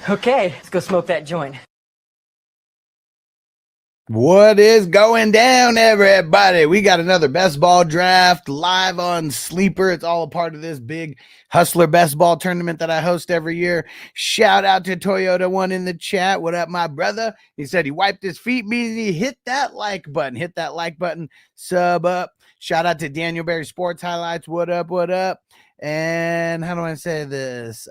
Okay, let's go smoke that joint. What is going down, everybody? We got another best ball draft live on Sleeper. It's all a part of this big Hustler best ball tournament that I host every year. Shout out to Toyota One in the chat. What up, my brother? He said he wiped his feet, meaning he hit that like button. Hit that like button. Sub up. Shout out to Daniel Berry Sports Highlights. What up? What up? And how do I say this?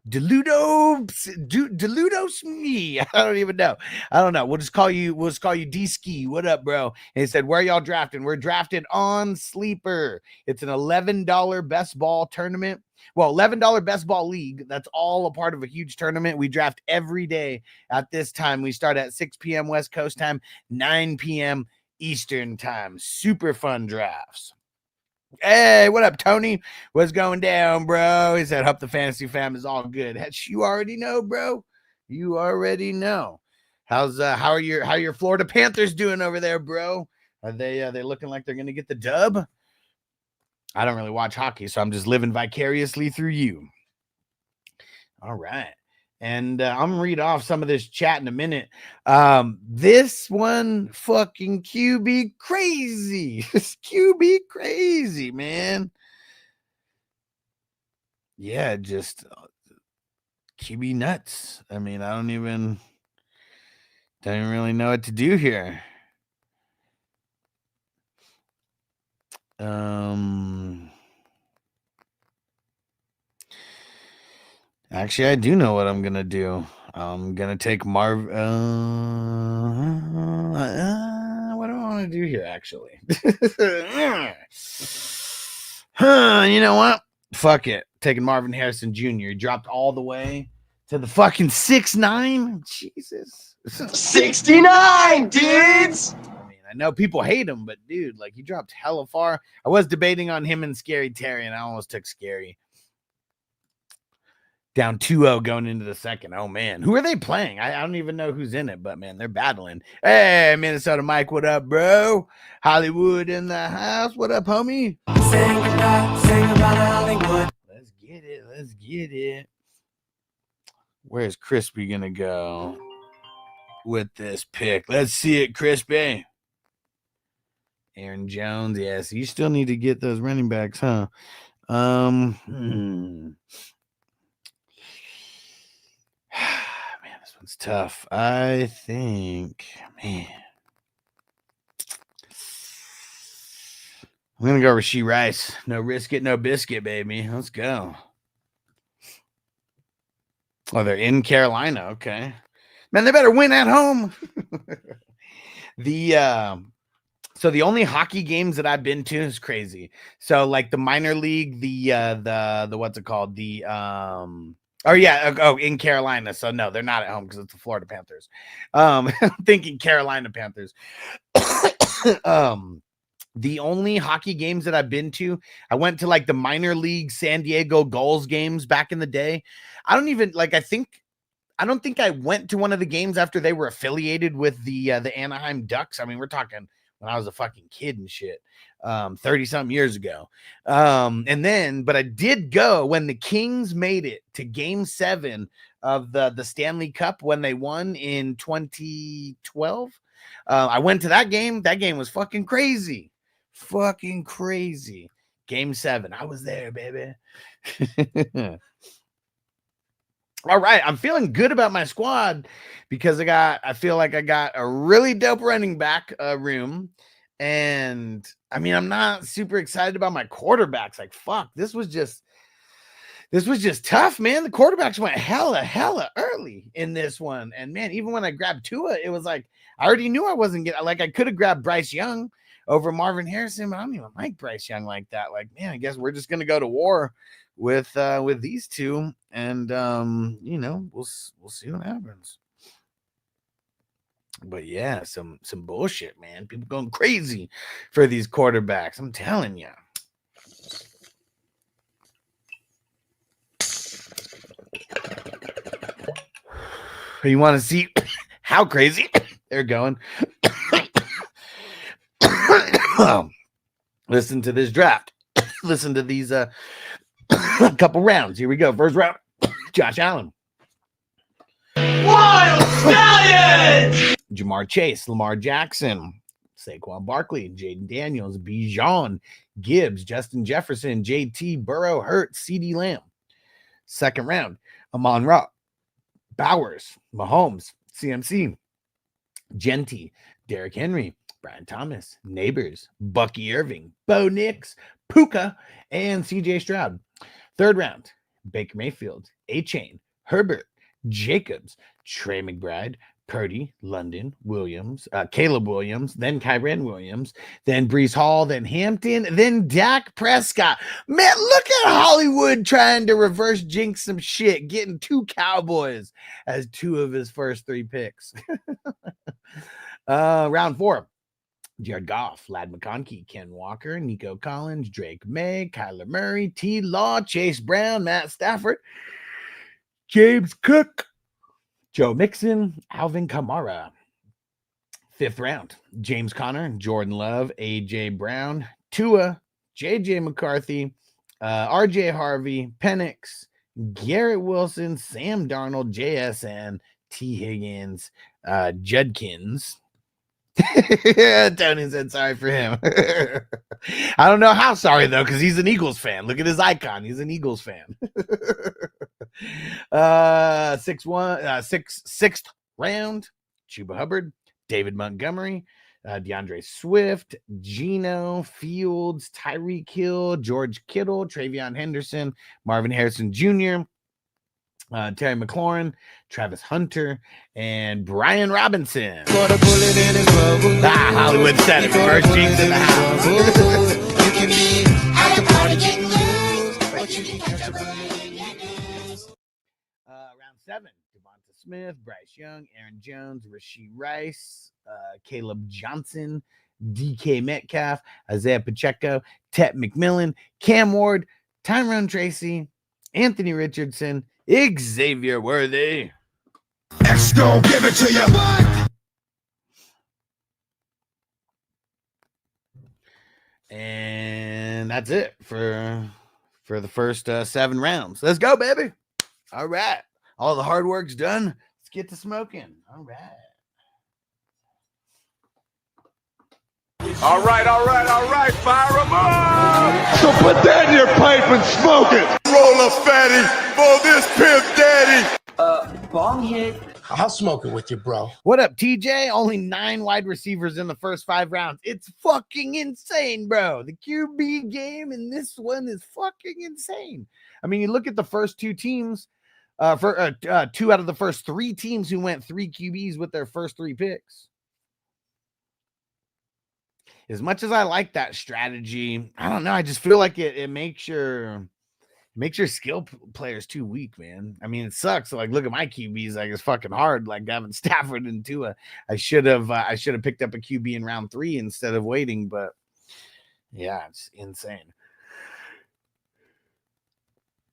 Deludos me. I don't even know. I don't know. We'll just call you D-Ski. What up, bro? And he said, where y'all drafting? We're drafted on Sleeper. It's an $11 best ball tournament. Well, $11 best ball league. That's all a part of a huge tournament. We draft every day at this time. We start at 6 p.m. West Coast time, 9 p.m. Eastern time. Super fun drafts. Hey, what up, Tony? What's going down, bro? He said, hope the fantasy fam is all good. You already know, bro. You already know. How are your Florida Panthers doing over there, bro? Are they looking like they're gonna get the dub? I don't really watch hockey, so I'm just living vicariously through you. All right. And I'm gonna read off some of this chat in a minute. This one fucking QB crazy. QB crazy, man. Yeah, just QB nuts. I mean, I don't even really know what to do here. Actually, I do know what I'm gonna do. I'm gonna take Marv. What do I want to do here? Actually, you know what? Fuck it. Taking Marvin Harrison Jr. He dropped all the way to the fucking 6'9". Jesus, 69 dudes. I mean, I know people hate him, but dude, like he dropped hella far. I was debating on him and Scary Terry, and I almost took Scary. Down 2-0 going into the second. Oh, man. Who are they playing? I don't even know who's in it, but, man, they're battling. Hey, Minnesota Mike, what up, bro? Hollywood in the house. What up, homie? Sing about Hollywood. Let's get it. Let's get it. Where's Crispy going to go with this pick? Let's see it, Crispy. Aaron Jones. Yes, you still need to get those running backs, huh? Man, this one's tough. I think, man, I'm gonna go Rashee Rice. No risk it, no biscuit, baby. Let's go. Oh, they're in Carolina. Okay, man, they better win at home. So the only hockey games that I've been to is crazy. So like the minor league, the what's it called? In Carolina. So no, they're not at home because it's the Florida Panthers. I'm thinking Carolina Panthers. The only hockey games that I've been to, I went to like the minor league San Diego Gulls games back in the day. I don't think I went to one of the games after they were affiliated with the Anaheim Ducks. I mean, we're talking when I was a fucking kid and shit, 30-something years ago. But I did go when the Kings made it to Game 7 of the Stanley Cup when they won in 2012. I went to that game. That game was fucking crazy. Fucking crazy. Game 7. I was there, baby. All right, I'm feeling good about my squad because I feel like I got a really dope running back room, and I mean I'm not super excited about my quarterbacks. Like fuck, this was just tough, man. The quarterbacks went hella early in this one, and man, even when I grabbed Tua, it was like I already knew I wasn't getting. Like I could have grabbed Bryce Young over Marvin Harrison, but I don't even like Bryce Young like that. Like man, I guess we're just gonna go to war with these two, and we'll see what happens. But yeah, some bullshit, man. People going crazy for these quarterbacks. I'm telling you. You want to see how crazy they're going? Listen to this draft. Listen to these A couple rounds. Here we go. First round, Josh Allen. Wild Stallions! Jamar Chase, Lamar Jackson, Saquon Barkley, Jaden Daniels, Bijan, Gibbs, Justin Jefferson, JT, Burrow, Hurts, CeeDee Lamb. Second round, Amon-Ra, Bowers, Mahomes, CMC, Genty, Derrick Henry, Brian Thomas, Neighbors, Bucky Irving, Bo Nix, Puka, and CJ Stroud. Third round, Baker Mayfield, A-Chain, Herbert, Jacobs, Trey McBride, Purdy, London, Williams, Caleb Williams, then Kyren Williams, then Breece Hall, then Hampton, then Dak Prescott. Man, look at Hollywood trying to reverse jinx some shit, getting 2 Cowboys as 2 of his first 3 picks. Round 4. Jared Goff, Lad McConkey, Ken Walker, Nico Collins, Drake May, Kyler Murray, T. Law, Chase Brown, Matt Stafford, James Cook, Joe Mixon, Alvin Kamara. 5th round, James Conner, Jordan Love, A.J. Brown, Tua, J.J. McCarthy, R.J. Harvey, Penix, Garrett Wilson, Sam Darnold, JSN, T. Higgins, Judkins. Tony said sorry for him. I don't know how sorry though, because he's an Eagles fan. Look at his icon. He's an Eagles fan. 6th round, Chuba Hubbard, David Montgomery, DeAndre Swift, Geno Fields, Tyreek Hill, George Kittle, Travion Henderson, Marvin Harrison Jr., Terry McLaurin, Travis Hunter, and Brian Robinson. Hollywood said it. First jinx in the house. You can be at the party getting loose, but you can catch a Round 7, Devonta Smith, Bryce Young, Aaron Jones, Rashee Rice, Caleb Johnson, DK Metcalf, Isaiah Pacheco, Tet McMillan, Cam Ward, Tyrone Tracy, Anthony Richardson, Xavier Worthy. X gon' give it to you. And that's it for the first 7 rounds. Let's go, baby. All right. All the hard work's done. Let's get to smoking. All right. All right, fire them up! So put that in your pipe and smoke it. Roll a fatty for this pimp daddy! Bong hit. I'll smoke it with you, bro. What up, TJ? Only 9 wide receivers in the first 5 rounds. It's fucking insane, bro. The QB game in this one is fucking insane. I mean, you look at the first 2 teams, 2 out of the first 3 teams who went 3 QBs with their first 3 picks. As much as I like that strategy, I don't know. I just feel like it makes your skill players too weak, man. I mean, it sucks. Like, look at my QBs. Like, it's fucking hard. Like having Stafford and Tua. I should have picked up a QB in round 3 instead of waiting. But yeah, it's insane.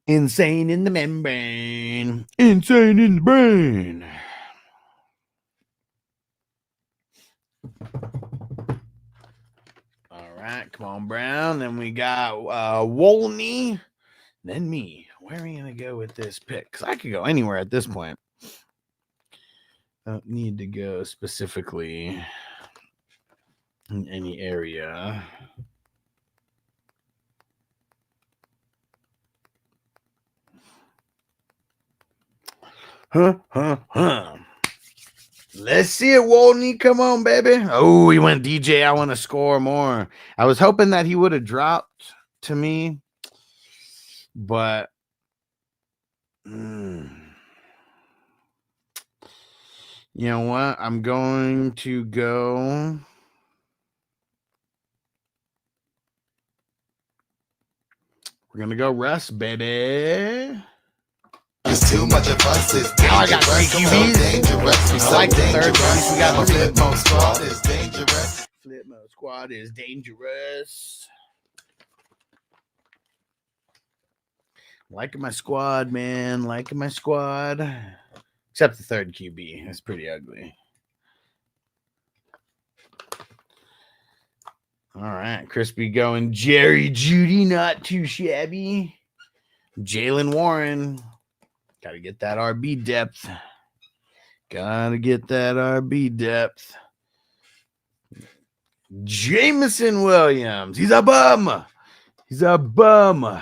Insane in the membrane. Insane in the brain. Right, come on, Brown. Then we got Wolney. Then me. Where are we gonna go with this pick? Because I could go anywhere at this point. Don't need to go specifically in any area. Let's see it, Wolney. Come on, baby. Oh, he went DJ. I want to score more. I was hoping that he would have dropped to me, but you know what? I'm going to go. We're going to go Russ, baby. It's too much of us. It's Now I got 3 QBs. I like the third one. We got 3. Flip mode squad is dangerous. Flip mode squad is dangerous. Liking my squad, man. Liking my squad. Except the third QB. It's pretty ugly. All right. Crispy going Jerry Judy. Not too shabby. Jalen Warren. Got to get that RB depth. Gotta get that RB depth. Jameson Williams. He's a bum. He's a bum.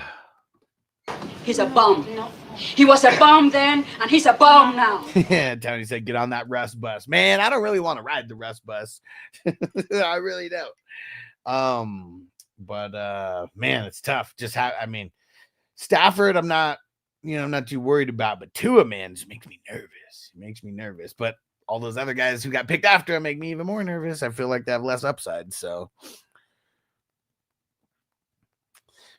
He's a bum. He was a bum then, and he's a bum now. Yeah, Tony said, get on that Russ bus. Man, I don't really want to ride the Russ bus. I really don't. But man, it's tough. Stafford, I'm not too worried about, but Tua, man, just makes me nervous. It makes me nervous. But all those other guys who got picked after him make me even more nervous. I feel like they have less upside. So,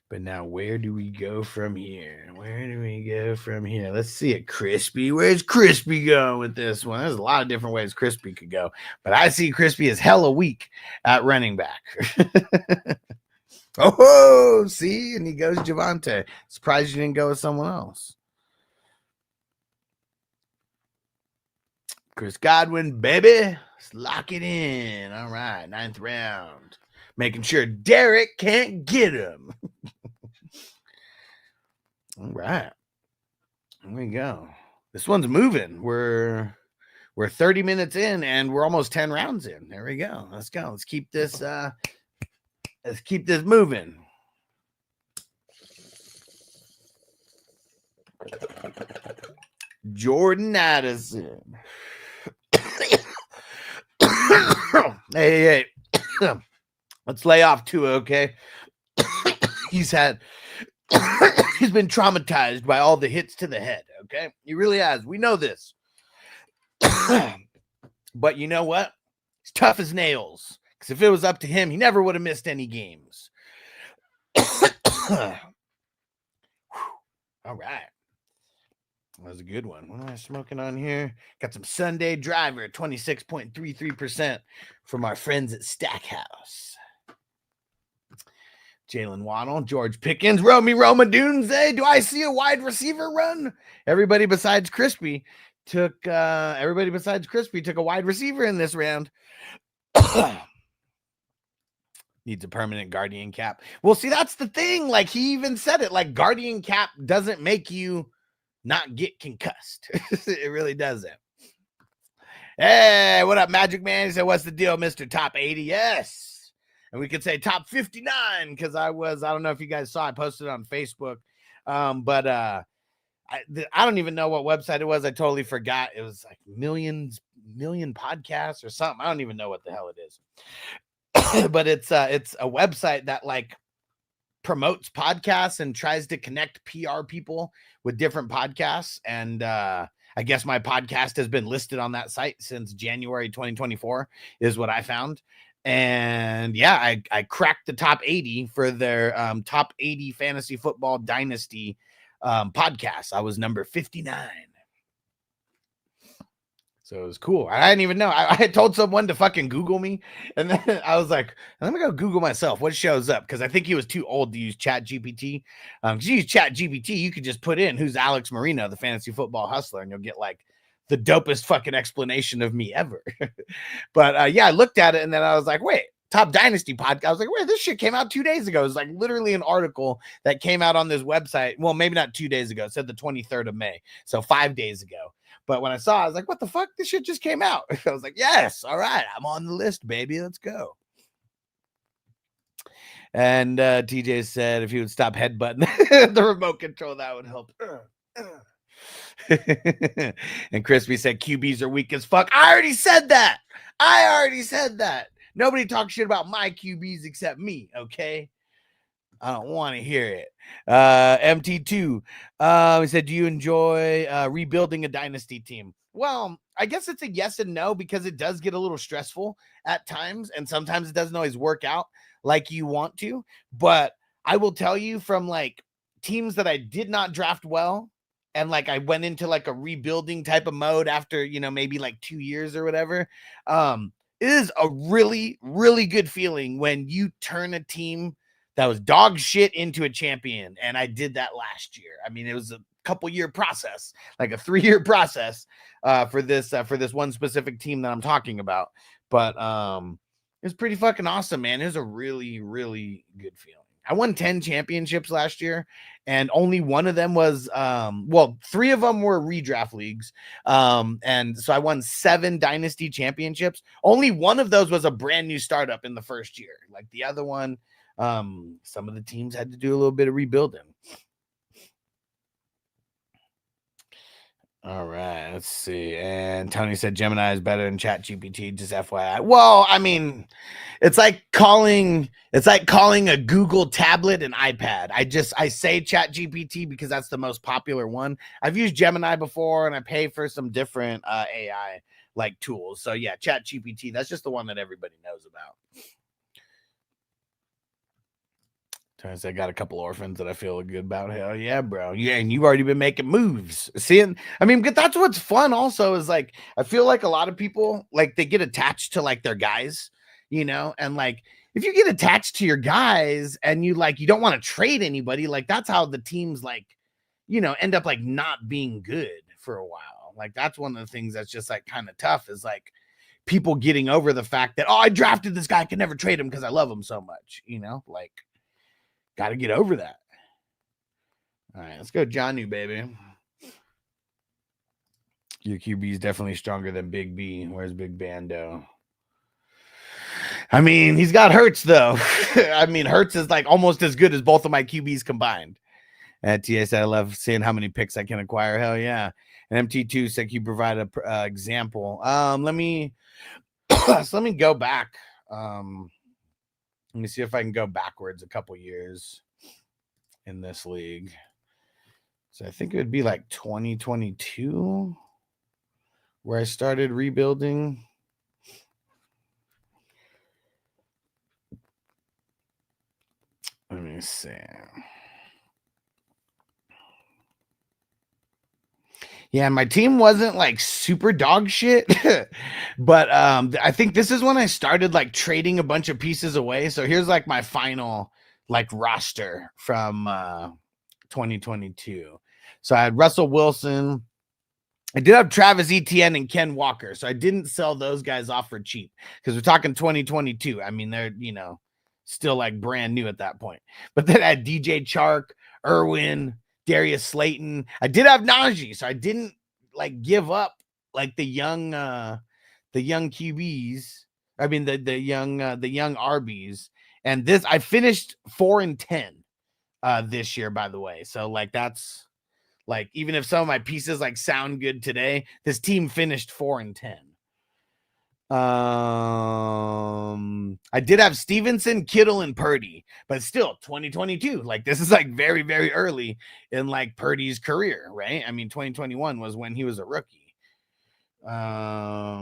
but now where do we go from here? Let's see it. Crispy. Where's Crispy going with this one? There's a lot of different ways Crispy could go, but I see Crispy as hella weak at running back. Oh, see, and he goes Javonte. Surprised you didn't go with someone else. Chris Godwin, baby. Let's lock it in. All right, 9th round. Making sure Derek can't get him. All right. Here we go. This one's moving. We're 30 minutes in, and we're almost 10 rounds in. There we go. Let's go. Let's keep this moving. Jordan Addison. Hey. Let's lay off Tua, okay? He's been traumatized by all the hits to the head, okay? He really has. We know this. But you know what? He's tough as nails. Because if it was up to him, he never would have missed any games. All right. That was a good one. What am I smoking on here? Got some Sunday Driver, 26.33% from our friends at Stackhouse. Jalen Waddle, George Pickens, Roma Dunze. Do I see a wide receiver run? Everybody besides Crispy took a wide receiver in this round. Needs a permanent guardian cap. Well, see, that's the thing. Like, he even said it. Like, guardian cap doesn't make you not get concussed. It really doesn't. Hey, what up, Magic Man? He said, what's the deal, Mr. Top 80? Yes. And we could say top 59 because I don't know if you guys saw, I posted it on Facebook. But I don't even know what website it was. I totally forgot. It was like million podcasts or something. I don't even know what the hell it is. But it's a website that like promotes podcasts and tries to connect PR people with different podcasts. And I guess my podcast has been listed on that site since January 2024 is what I found. And yeah, I cracked the top 80 for their top 80 fantasy football dynasty podcast. I was number 59. So it was cool. I didn't even know. I had told someone to fucking Google me. And then I was like, let me go Google myself. What shows up? Because I think he was too old to use Chat GPT. Because you use Chat GPT, you could just put in who's Alex Marino, the fantasy football hustler, and you'll get like the dopest fucking explanation of me ever. But yeah, I looked at it and then I was like, wait, top dynasty podcast. I was like, wait, this shit came out 2 days ago. It was like literally an article that came out on this website. Well, maybe not 2 days ago. It said the 23rd of May. So 5 days ago. But when I saw it, I was like, what the fuck? This shit just came out. I was like, yes, all right, I'm on the list, baby. Let's go. And TJ said if he would stop headbutting the remote control, that would help. And Crispy said QBs are weak as fuck. I already said that. Nobody talks shit about my QBs except me, okay? I don't want to hear it. MT2. He said, do you enjoy rebuilding a dynasty team? Well, I guess it's a yes and no because it does get a little stressful at times. And sometimes it doesn't always work out like you want to. But I will tell you from like teams that I did not draft well. And like I went into like a rebuilding type of mode after, you know, maybe like 2 years or whatever. It is a really, really good feeling when you turn a team that was dog shit into a champion. And I did that last year. I mean, it was a couple year process, like a 3-year process for this one specific team that I'm talking about. But it was pretty fucking awesome, man. It was a really, really good feeling. I won 10 championships last year, and only one of them was well, 3 of them were redraft leagues. And so I won 7 dynasty championships. Only one of those was a brand new startup in the first year. Like the other one, some of the teams had to do a little bit of rebuilding. All right, let's see. And Tony said Gemini is better than ChatGPT, just FYI. Well, I mean, it's like calling a Google tablet an iPad. I say ChatGPT because that's the most popular one. I've used Gemini before, and I pay for some different AI like tools. So yeah, ChatGPT, that's just the one that everybody knows about. I got a couple orphans that I feel good about. Hell yeah, bro. Yeah, and you've already been making moves. Seeing, I mean, that's what's fun also is like, I feel like a lot of people, like, they get attached to like their guys, you know, and like, if you get attached to your guys and you don't want to trade anybody, like that's how the teams like, you know, end up like not being good for a while. Like that's one of the things that's just like kind of tough is like people getting over the fact that, oh, I drafted this guy, I can never trade him because I love him so much, you know, like, got to get over that. All right, let's go Jonnu, baby. Your QB is definitely stronger than Big B. Where's Big Bando? I mean, he's got Hurts, though. I mean, Hurts is like almost as good as both of my QBs combined. And TA said, I love seeing how many picks I can acquire. Hell yeah. And MT2 said, you provide an example. Let me go back. Let me see if I can go backwards a couple years in this league. So I think it would be like 2022 where I started rebuilding. Let me see. Yeah, my team wasn't like super dog shit, but I think this is when I started like trading a bunch of pieces away. So here's like my final like roster from 2022. So I had Russell Wilson. I did have Travis Etienne and Ken Walker. So I didn't sell those guys off for cheap because we're talking 2022. I mean, they're, you know, still like brand new at that point. But then I had DJ Chark, Irwin, Darius Slayton. I did have Najee, so I didn't like give up like the young QBs. I mean the young RBs. And this I finished 4-10 this year, by the way. So like that's like even if some of my pieces like sound good today, this team finished 4-10. I did have Stevenson, Kittle, and Purdy, but still 2022. Like this is like very, very early in like Purdy's career, right? I mean, 2021 was when he was a rookie. What do I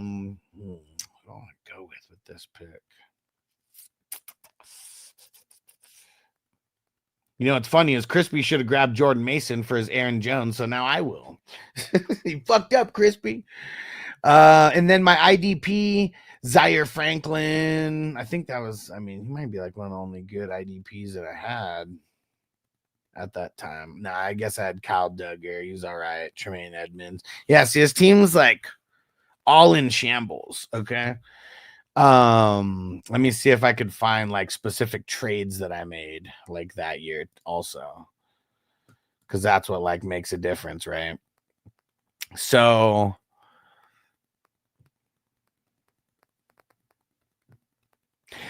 want to go with this pick? You know, what's funny is Crispy should have grabbed Jordan Mason for his Aaron Jones, so now I will. He fucked up, Crispy. And then my IDP, Zaire Franklin. I think that was, I mean, he might be like one of the only good IDPs that I had at that time. Nah, I guess I had Kyle Duggar. He was all right. Tremaine Edmonds. Yeah, see, his team's like all in shambles. Okay. Let me see if I could find like specific trades that I made like that year also. Because that's what like makes a difference, right? So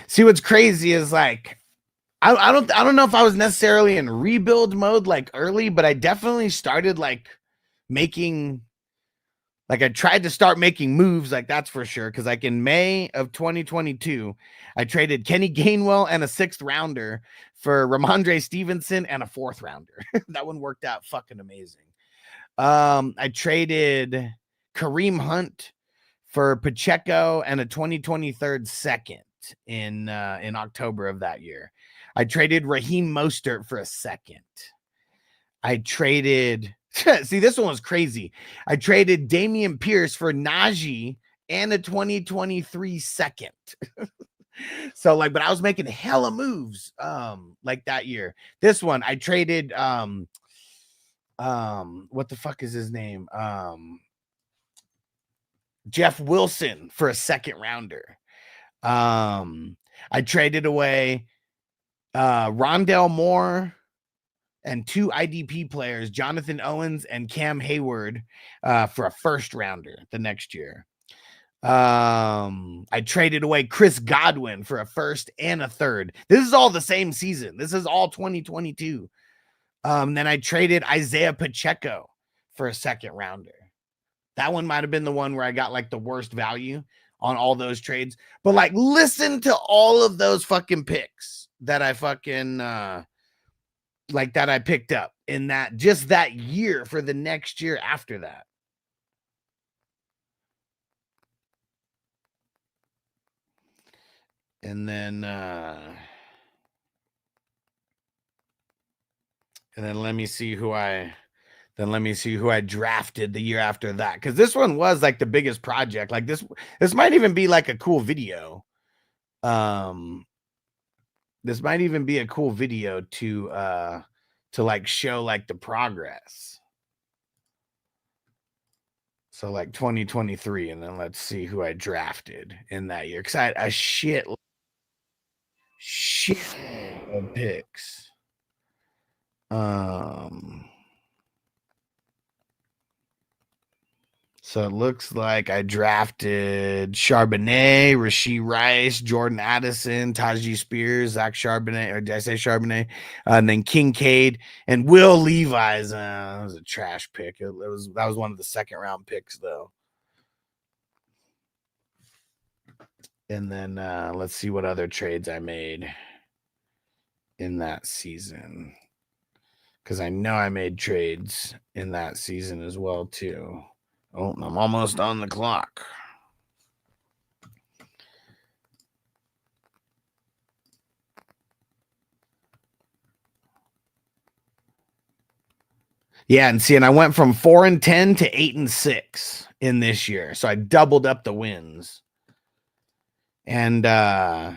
see, what's crazy is like I don't know if I was necessarily in rebuild mode like early, but I definitely started like making like I tried to start making moves, like that's for sure. Because like in May of 2022, I traded Kenny Gainwell and a 6th rounder for Ramondre Stevenson and a 4th rounder. That one worked out fucking amazing. I traded Kareem Hunt for Pacheco and a 2023 second in October of that year. I traded Raheem Mostert for a 2nd. I traded see, this one was crazy. I traded Damian Pierce for Najee and a 2023 second. So like, but I was making hella moves like that year. This one I traded what the fuck is his name? Jeff Wilson for a 2nd rounder. I traded away Rondell Moore, and 2 IDP players, Jonathan Owens and Cam Hayward, for a first rounder the next year. I traded away Chris Godwin for a first and a third. This is all the same season. This is all 2022. Then I traded Isaiah Pacheco for a second rounder. That one might have been the one where I got like the worst value on all those trades. But like, listen to all of those fucking picks that I fucking like that I picked up in that just that year for the next year after that. And then let me see who I drafted the year after that, because this one was like the biggest project. Like this might even be like a cool video. This might even be a cool video to like show like the progress. So like 2023, and then let's see who I drafted in that year, because I had a shit of picks. So it looks like I drafted Charbonnet, Rashee Rice, Jordan Addison, Tajee Spears, Zach Charbonnet, or did I say Charbonnet? And then Kincaid and Will Levi's. That was a trash pick. That was one of the second round picks though. And then let's see what other trades I made in that season, because I know I made trades in that season as well too. Oh, I'm almost on the clock. Yeah, and I went from 4-10 to 8-6 in this year. So I doubled up the wins. And let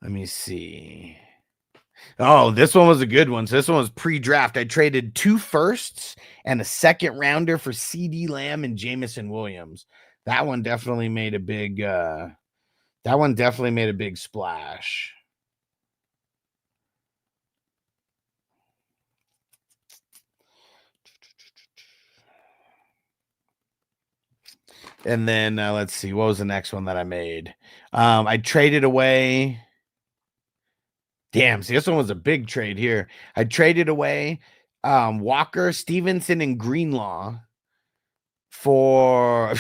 me see. Oh, this one was a good one. So this one was pre-draft. I traded 2 firsts and a second rounder for CD Lamb and Jamison Williams. That one definitely made a big splash. And then let's see, what was the next one that I made? I traded away. Damn, see, this one was a big trade here. I traded away Walker, Stevenson, and Greenlaw for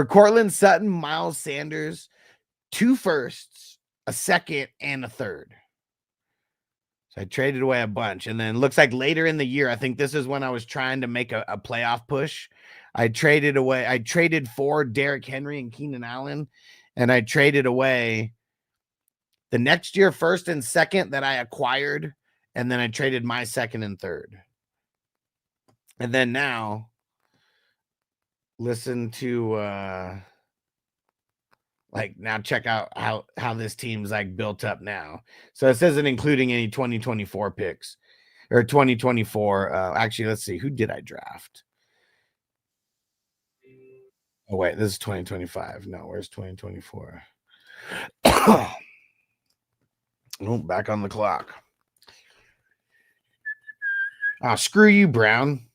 Cortland Sutton, Miles Sanders, 2 firsts, a second, and a third. So I traded away a bunch. And then looks like later in the year, I think this is when I was trying to make a playoff push. I traded for Derrick Henry and Keenan Allen, and I traded away the next year first and second that I acquired, and then I traded my second and third. And then now, listen to now check out how this team's like built up now. So it says it including any 2024 picks or 2024. Actually, let's see, who did I draft? Oh wait, this is 2025. No, where's 2024? Oh, back on the clock. Oh, screw you, Brown.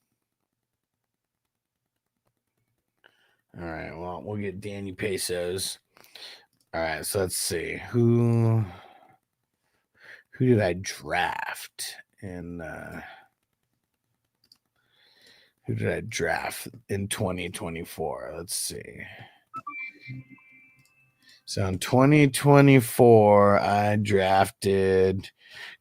All right, well, we'll get Danny Pesos. All right, so let's see. Who did I draft in who did I draft in 2024? Let's see. So in 2024, I drafted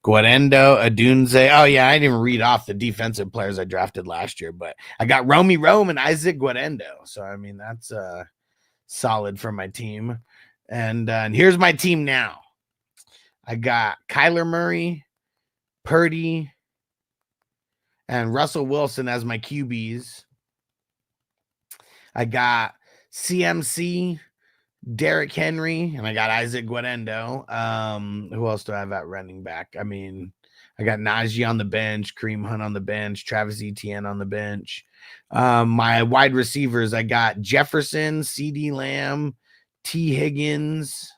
Guarendo, Adunze. Oh, yeah, I didn't even read off the defensive players I drafted last year, but I got Romy Rome and Isaac Guarendo. So, I mean, that's solid for my team. And here's my team now. I got Kyler Murray, Purdy, and Russell Wilson as my QBs. I got CMC, Derrick Henry, and I got Isaac Guarendo. Who else do I have at running back? I mean, I got Najee on the bench, Kareem Hunt on the bench, Travis Etienne on the bench. My wide receivers, I got Jefferson, CD Lamb, T. Higgins.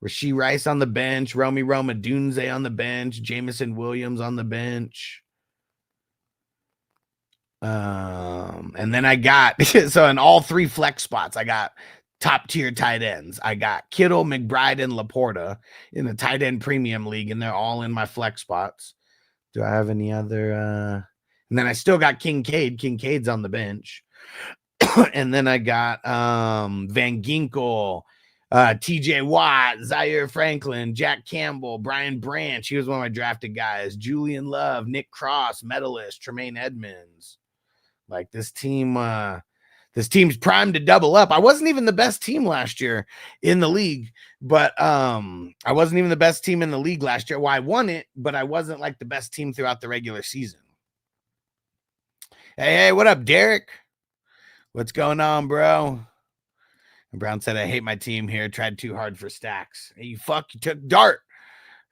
Rasheed Rice on the bench. Romy Roma Dunze on the bench. Jamison Williams on the bench. And then I got, so in all 3 flex spots, I got top tier tight ends. I got Kittle, McBride, and Laporta in the tight end premium league, and they're all in my flex spots. Do I have any other? And then I still got Kincaid. Kincaid's on the bench. And then I got Van Ginkel, TJ Watt, Zaire Franklin, Jack Campbell, Brian Branch. He was one of my drafted guys. Julian Love, Nick Cross, medalist, Tremaine Edmonds. Like this team's primed to double up. I wasn't even the best team last year in the league, but I wasn't even the best team in the league last year. Well, I won it, but I wasn't like the best team throughout the regular season. Hey, what up, Derek? What's going on, bro? And Brown said, I hate my team here. Tried too hard for stacks. Hey, you took Dart.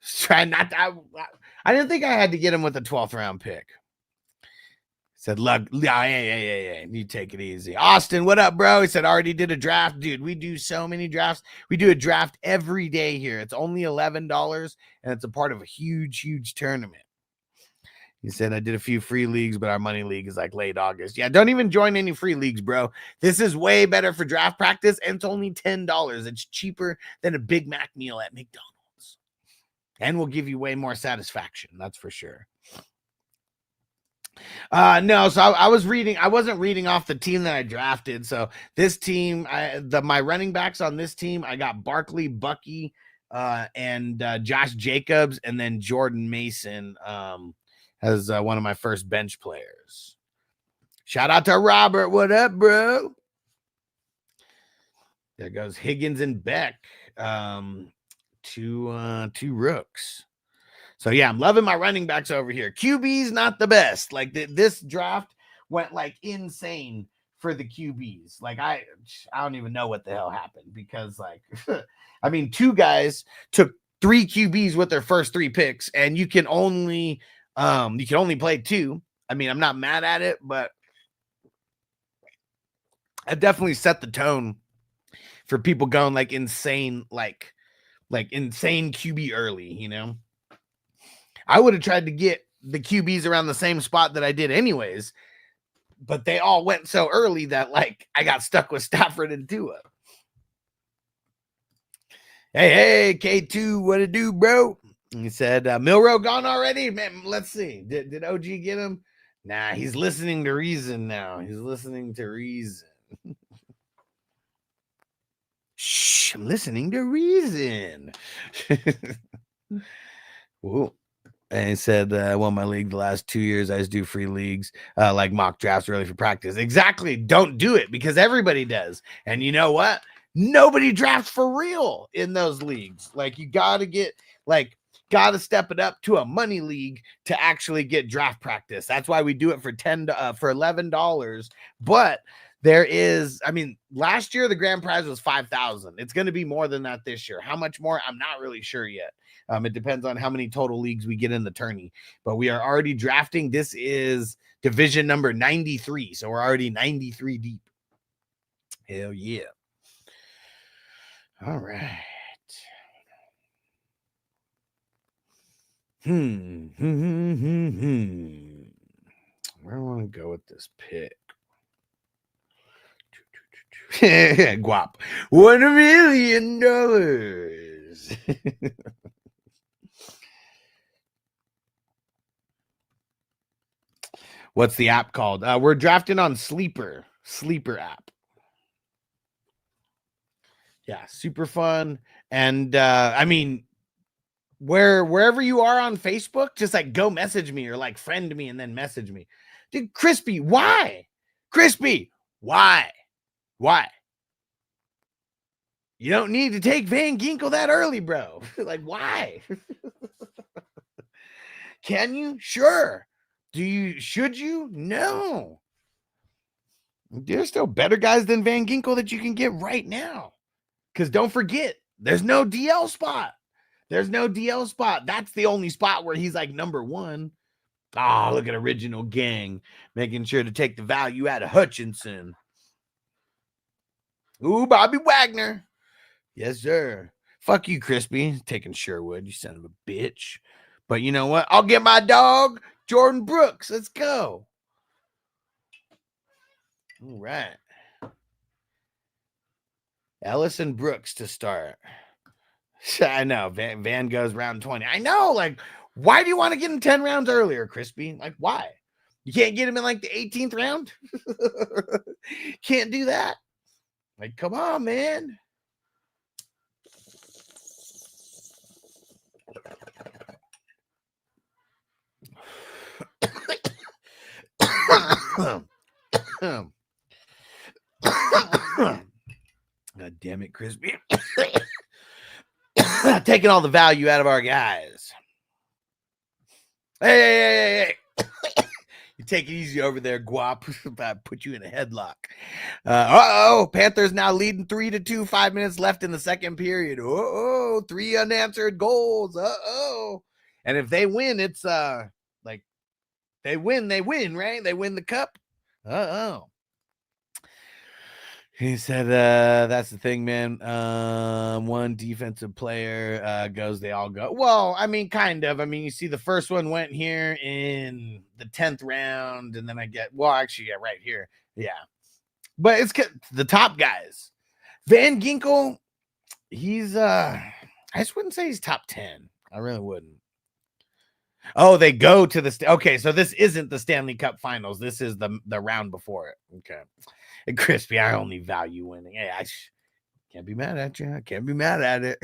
Try not to, I didn't think I had to get him with a 12th round pick. Said, look, yeah. You take it easy. Austin, what up, bro? He said, already did a draft. Dude, we do so many drafts. We do a draft every day here. It's only $11, and it's a part of a huge, huge tournament. He said, I did a few free leagues, but our money league is like late August. Yeah, don't even join any free leagues, bro. This is way better for draft practice, and it's only $10. It's cheaper than a Big Mac meal at McDonald's. And will give you way more satisfaction, that's for sure. No, so I wasn't reading off the team that I drafted. So this team, my running backs on this team, I got Barkley, Bucky, and Josh Jacobs, and then Jordan Mason as one of my first bench players. Shout out to Robert. What up, bro? There goes Higgins and Beck. Two rooks. So, yeah, I'm loving my running backs over here. QB's not the best. Like, this draft went, like, insane for the QBs. Like, I don't even know what the hell happened because, like, I mean, 2 guys took 3 QBs with their first 3 picks, and you can only play 2. I mean, I'm not mad at it, but I definitely set the tone for people going, like, insane, like insane QB early, you know? I would have tried to get the QBs around the same spot that I did anyways, but they all went so early that, like, I got stuck with Stafford and Tua. Hey, K2, what it do, bro? He said, Milrow gone already? Man, let's see. Did OG get him? Nah, he's listening to reason now. He's listening to reason. Shh, I'm listening to reason. Whoa. And he said, I won my league the last 2 years. I just do free leagues, like mock drafts early for practice. Exactly. Don't do it because everybody does. And you know what? Nobody drafts for real in those leagues. Like, you got to step it up to a money league to actually get draft practice. That's why we do it for $11. But there is, I mean, last year the grand prize was $5,000. It's going to be more than that this year. How much more? I'm not really sure yet. It depends on how many total leagues we get in the tourney. But we are already drafting. This is division number 93. So we're already 93 deep. Hell yeah. All right. Where do I want to go with this pick? Guap. $1 million. What's the app called? We're drafting on Sleeper app. Yeah, super fun. And I mean, wherever you are on Facebook, just like go message me or like friend me and then message me. Dude, Crispy, why? Crispy, why? Why? You don't need to take Van Ginkel that early, bro. Like, why? Can you? Sure. Should you? No. There's still better guys than Van Ginkel that you can get right now. Because don't forget, there's no DL spot. There's no DL spot. That's the only spot where he's like number 1. Oh, look at Original Gang. Making sure to take the value out of Hutchinson. Ooh, Bobby Wagner. Yes, sir. Fuck you, Crispy. Taking Sherwood, you son of a bitch. But you know what? I'll get my dog, Jordan Brooks. Let's go. All right. Ellison Brooks to start. I know. Van goes round 20. I know. Like, why do you want to get him 10 rounds earlier, Crispy? Like, why? You can't get him in like the 18th round? Can't do that. Like, come on, man. God damn it, Crispy. Taking all the value out of our guys. Hey. You take it easy over there, Guap. About put you in a headlock. Panthers now leading 3-2. 5 minutes left in the second period. 3 unanswered goals. And if they win, it's like they win, right? They win the cup. He said, that's the thing, man. One defensive player goes, they all go. Well, I mean, kind of. I mean, you see the first one went here in the 10th round, and then right here. Yeah. But it's the top guys. Van Ginkel, he's, I just wouldn't say he's top 10. I really wouldn't. Oh, they go to the, okay, so this isn't the Stanley Cup Finals. This is the round before it. Okay. And Crispy, I only value winning. Hey, I can't be mad at you. I can't be mad at it.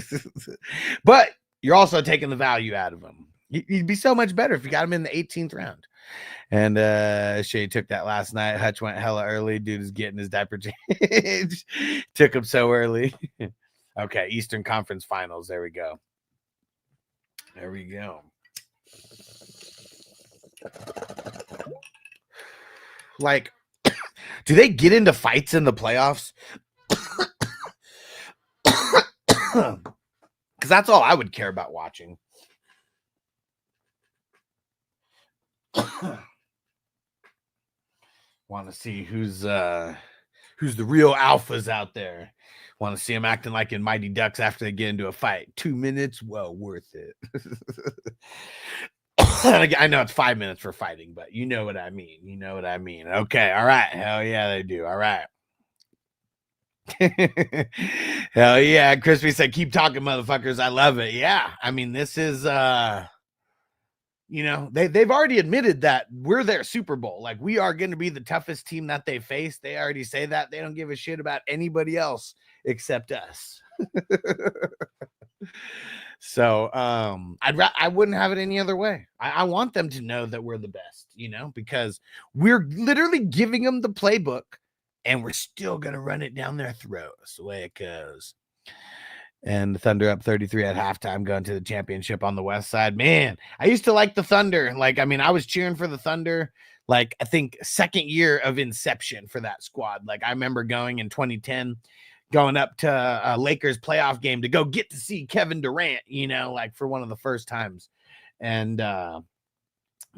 But you're also taking the value out of him. He'd be so much better if you got him in the 18th round. And Shay took that last night. Hutch went hella early. Dude is getting his diaper changed. Took him so early. Okay, Eastern Conference Finals. There we go. There we go. Like, do they get into fights in the playoffs? Because that's all I would care about watching. Want to see who's the real alphas out there. Want to see them acting like in Mighty Ducks after they get into a fight. 2 minutes, well, worth it. I know it's 5 minutes for fighting, but you know what I mean. You know what I mean. Okay, all right. Hell yeah, they do. All right. Hell yeah. Crispy said, keep talking, motherfuckers. I love it. Yeah. I mean, this is they've already admitted that we're their Super Bowl. Like, we are going to be the toughest team that they face. They already say that. They don't give a shit about anybody else except us. So I wouldn't have it any other way. I want them to know that we're the best, because we're literally giving them the playbook and we're still going to run it down their throats the way it goes. And the Thunder up 33 at halftime, going to the championship on the West Side. Man, I used to like the Thunder. Like, I mean, I was cheering for the Thunder, like, I think second year of inception for that squad. Like, I remember going in 2010, going up to a Lakers playoff game to go get to see Kevin Durant, like for one of the first times. And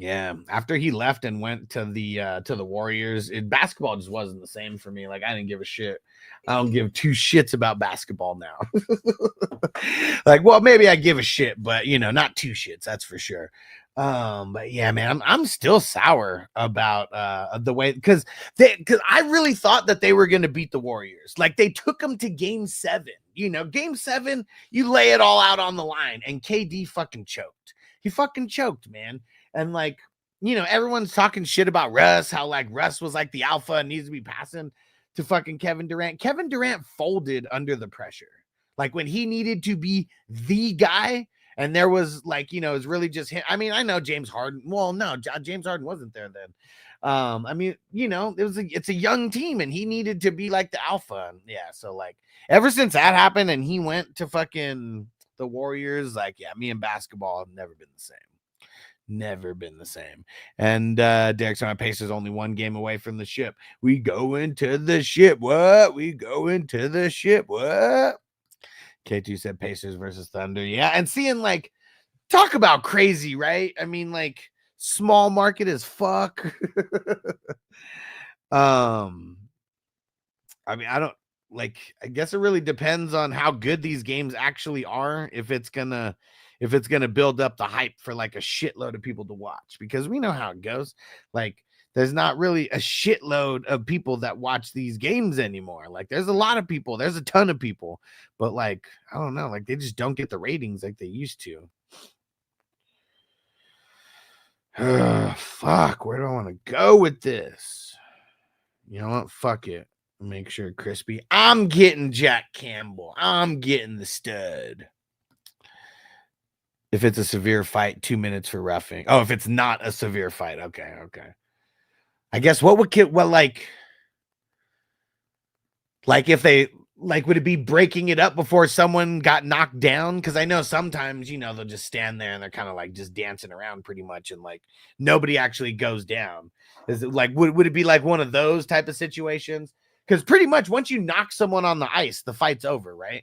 yeah, after he left and went to the Warriors, basketball just wasn't the same for me. Like, I didn't give a shit. I don't give two shits about basketball now. Like, well, maybe I give a shit, but not two shits, that's for sure. But yeah, man, I'm still sour about the way, because I really thought that they were going to beat the Warriors. Like, they took them to game 7. Game 7, you lay it all out on the line, and KD fucking choked. He fucking choked, man. And like, everyone's talking shit about Russ, how like Russ was like the alpha and needs to be passing to fucking Kevin Durant. Kevin Durant folded under the pressure. Like, when he needed to be the guy, and there was like, it was really just him. I mean, I know James Harden. Well, no, James Harden wasn't there then. I mean, it's a young team and he needed to be like the alpha. And yeah. So like, ever since that happened and he went to fucking the Warriors, like, yeah, me and basketball have never been the same. Never been the same. And Derek's on Pacers only one game away from the ship. We go into the ship. What? We go into the ship. What? K2 said Pacers versus Thunder. Yeah. And seeing, like, talk about crazy, right? I mean, like, small market as fuck. I mean, like, I guess it really depends on how good these games actually are. If it's gonna build up the hype for like a shitload of people to watch, because we know how it goes. Like, there's not really a shitload of people that watch these games anymore. Like, there's a lot of people, there's a ton of people, but like, I don't know, like they just don't get the ratings like they used to. Fuck, where do I want to go with this? You know what? Fuck it. Make sure crispy. I'm getting Jack Campbell. I'm getting the stud. If it's a severe fight, 2 minutes for roughing. Oh, if it's not a severe fight. Okay. I guess what would like if they would it be breaking it up before someone got knocked down? Because I know sometimes, you know, they'll just stand there and they're kind of like just dancing around pretty much, and like nobody actually goes down. Is it like would it be like one of those type of situations? Because pretty much once you knock someone on the ice, the fight's over, right?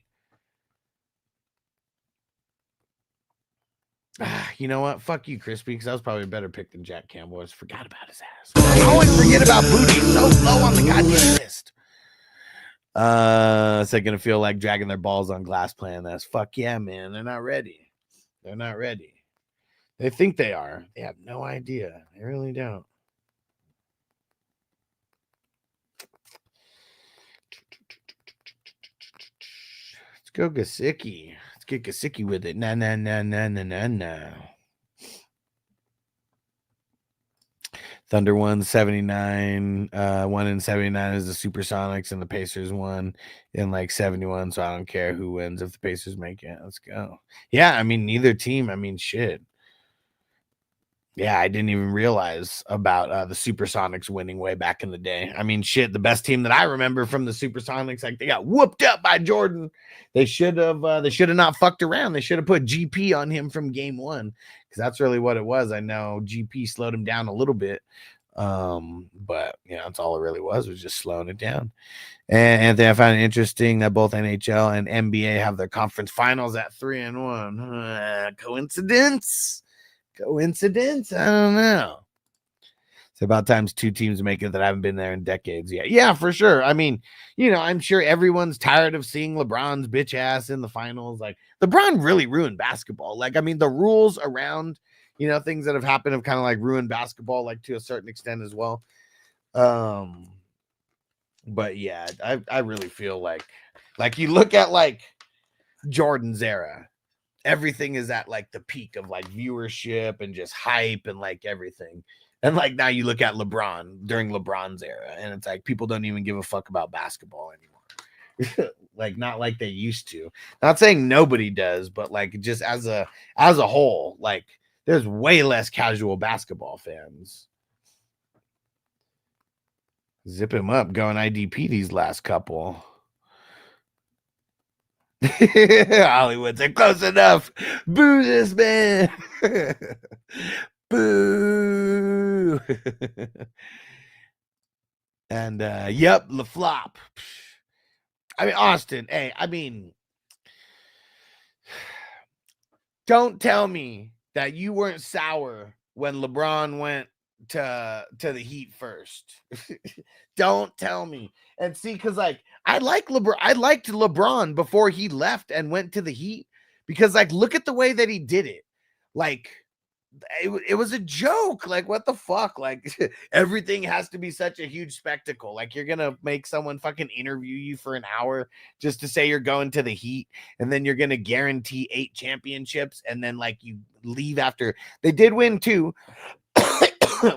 You know what? Fuck you, Crispy, because that was probably a better pick than Jack Campbell. I just forgot about his ass. I always forget about Booty. So low on the goddamn list. Is that gonna feel like dragging their balls on glass playing this? Fuck yeah, man. They're not ready. They're not ready. They think they are. They have no idea. They really don't. Let's go Gasicki. Let's get Gasicki with it. Nah. Thunder won 79. 1 in 79 is the Supersonics, and the Pacers won in like 71. So I don't care who wins if the Pacers make it. Let's go. Yeah, I mean, neither team. I mean, shit. Yeah, I didn't even realize about the Supersonics winning way back in the day. I mean, shit, the best team that I remember from the Supersonics, like they got whooped up by Jordan. They should have not fucked around. They should have put GP on him from game one, because that's really what it was. I know GP slowed him down a little bit, but you know, that's all it really was just slowing it down. And Anthony, I found it interesting that both NHL and NBA have their conference finals at 3-1. Coincidence? I don't know. It's about times two teams make it that haven't been there in decades yet. Yeah, for sure. I mean, you know, I'm sure everyone's tired of seeing LeBron's bitch ass in the finals. Like, LeBron really ruined basketball. Like, I mean, the rules around, you know, things that have happened have kind of like ruined basketball, like to a certain extent as well. But yeah, I really feel like you look at like Jordan's era. Everything is at like the peak of like viewership and just hype and like everything. And like now you look at LeBron during LeBron's era, and it's like people don't even give a fuck about basketball anymore. Like, not like they used to. Not saying nobody does, but like just as a whole, like there's way less casual basketball fans. Zip him up, going IDP these last couple. Hollywood said close enough. Boo this man. Boo. And yep, LaFlop. I mean, Austin, hey, I mean, don't tell me that you weren't sour when LeBron went to the Heat first. Don't tell me. And see, because like I liked LeBron before he left and went to the Heat, because like look at the way that he did it. Like it was a joke. Like, what the fuck? Like, everything has to be such a huge spectacle. Like, you're gonna make someone fucking interview you for an hour just to say you're going to the Heat, and then you're gonna guarantee 8 championships, and then like you leave after they did win 2,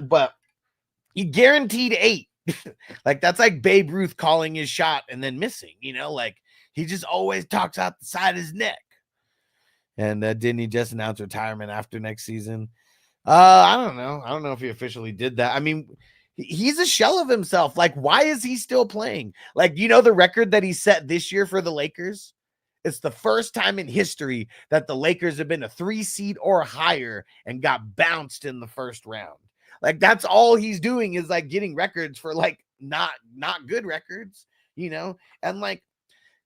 but you guaranteed 8. Like, that's like Babe Ruth calling his shot and then missing, you know, like he just always talks out the side of his neck. And didn't he just announce retirement after next season? I don't know. I don't know if he officially did that. I mean, he's a shell of himself. Like, why is he still playing? Like, you know, the record that he set this year for the Lakers? It's the first time in history that the Lakers have been a 3 seed or higher and got bounced in the first round. Like, that's all he's doing is like getting records for like not good records, you know? And like,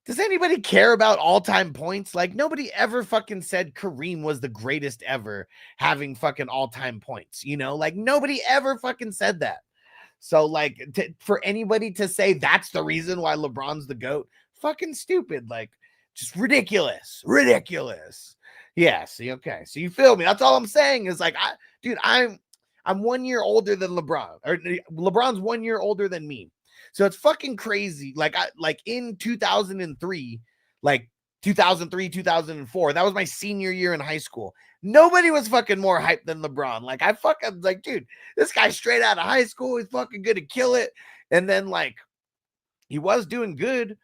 does anybody care about all-time points? Like, nobody ever fucking said Kareem was the greatest ever having fucking all-time points, you know? Like, nobody ever fucking said that. So like for anybody to say that's the reason why LeBron's the GOAT, fucking stupid. Like just ridiculous. Yeah, see, okay. So you feel me? That's all I'm saying is like I'm 1 year older than LeBron, or LeBron's 1 year older than me. So it's fucking crazy. Like in 2003, like 2003, 2004, that was my senior year in high school. Nobody was fucking more hyped than LeBron. Like I fucking like, dude, this guy straight out of high school, he's fucking good to kill it. And then like he was doing good.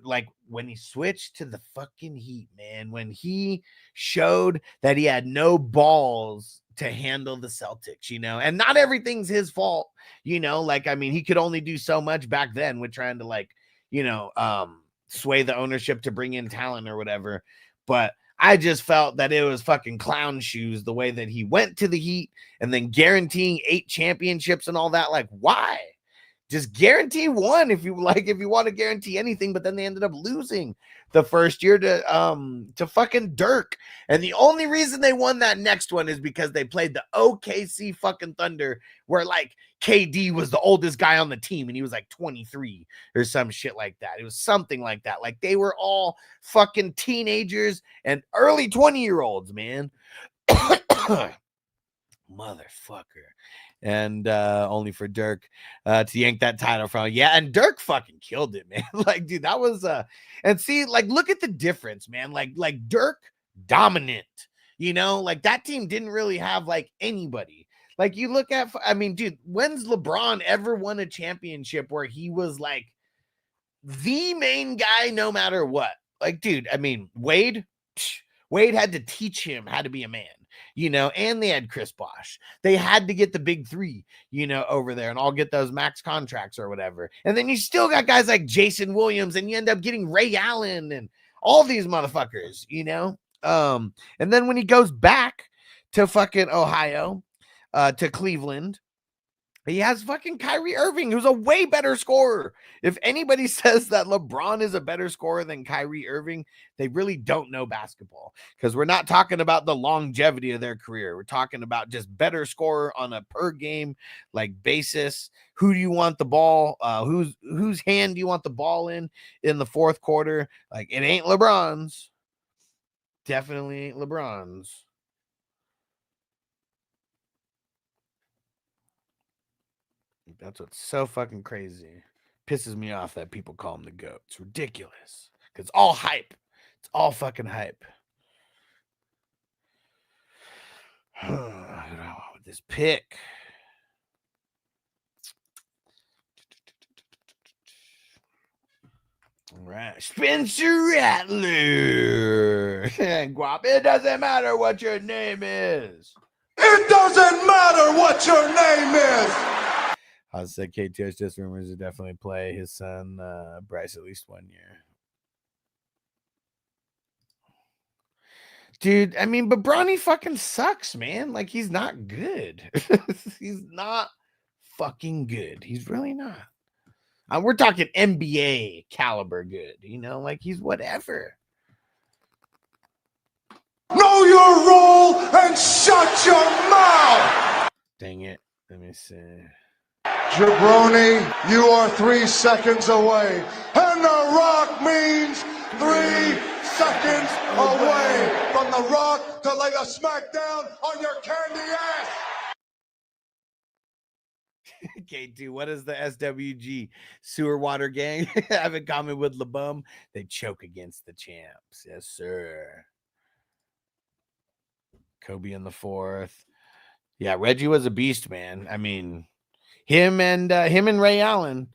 Like when he switched to the fucking Heat, man, when he showed that he had no balls to handle the Celtics, you know, and not everything's his fault, you know, like, I mean, he could only do so much back then with trying to like, you know, sway the ownership to bring in talent or whatever. But I just felt that it was fucking clown shoes the way that he went to the Heat and then guaranteeing 8 championships and all that. Like, why? Just guarantee one if you want to guarantee anything, but then they ended up losing the first year to fucking Dirk. And the only reason they won that next one is because they played the OKC fucking Thunder, where like KD was the oldest guy on the team and he was like 23 or some shit like that. It was something like that. Like they were all fucking teenagers and early 20-year-olds, man. Motherfucker. And only for Dirk to yank that title from. Yeah, and Dirk fucking killed it, man. Like, dude, that was and see, like, look at the difference, man. Like Dirk dominant, you know, like that team didn't really have like anybody. Like you look at, I mean, dude, when's LeBron ever won a championship where he was like the main guy no matter what? Like, dude, I mean, Wade had to teach him how to be a man. You know, and they had Chris Bosh. They had to get the big 3, you know, over there and all get those max contracts or whatever. And then you still got guys like Jason Williams and you end up getting Ray Allen and all these motherfuckers, you know. And then when he goes back to fucking Ohio, to Cleveland, he has fucking Kyrie Irving, who's a way better scorer. If anybody says that LeBron is a better scorer than Kyrie Irving, they really don't know basketball, because we're not talking about the longevity of their career. We're talking about just better scorer on a per game like basis. Who do you want the ball? Whose hand do you want the ball in the fourth quarter? Like, it ain't LeBron's. Definitely ain't LeBron's. That's what's so fucking crazy. Pisses me off that people call him the GOAT. It's ridiculous. Because it's all hype. It's all fucking hype. With this pick. All right. Spencer Rattler. Guap, it doesn't matter what your name is. It doesn't matter what your name is. I said KTS just rumors to definitely play his son Bryce at least 1 year. Dude, I mean, but Bronny fucking sucks, man. Like, he's not good. He's not fucking good. He's really not. We're talking NBA caliber good, you know? Like, he's whatever. Know your role and shut your mouth. Dang it. Let me see. Jabroni, you are 3 seconds away. And The Rock means 3 seconds away from The Rock to lay a smackdown on your candy ass. K2, what is the SWG sewer water gang have in common with LeBum? They choke against the champs. Yes, sir. Kobe in the 4th. Yeah, Reggie was a beast, man. I mean, him and Ray Allen.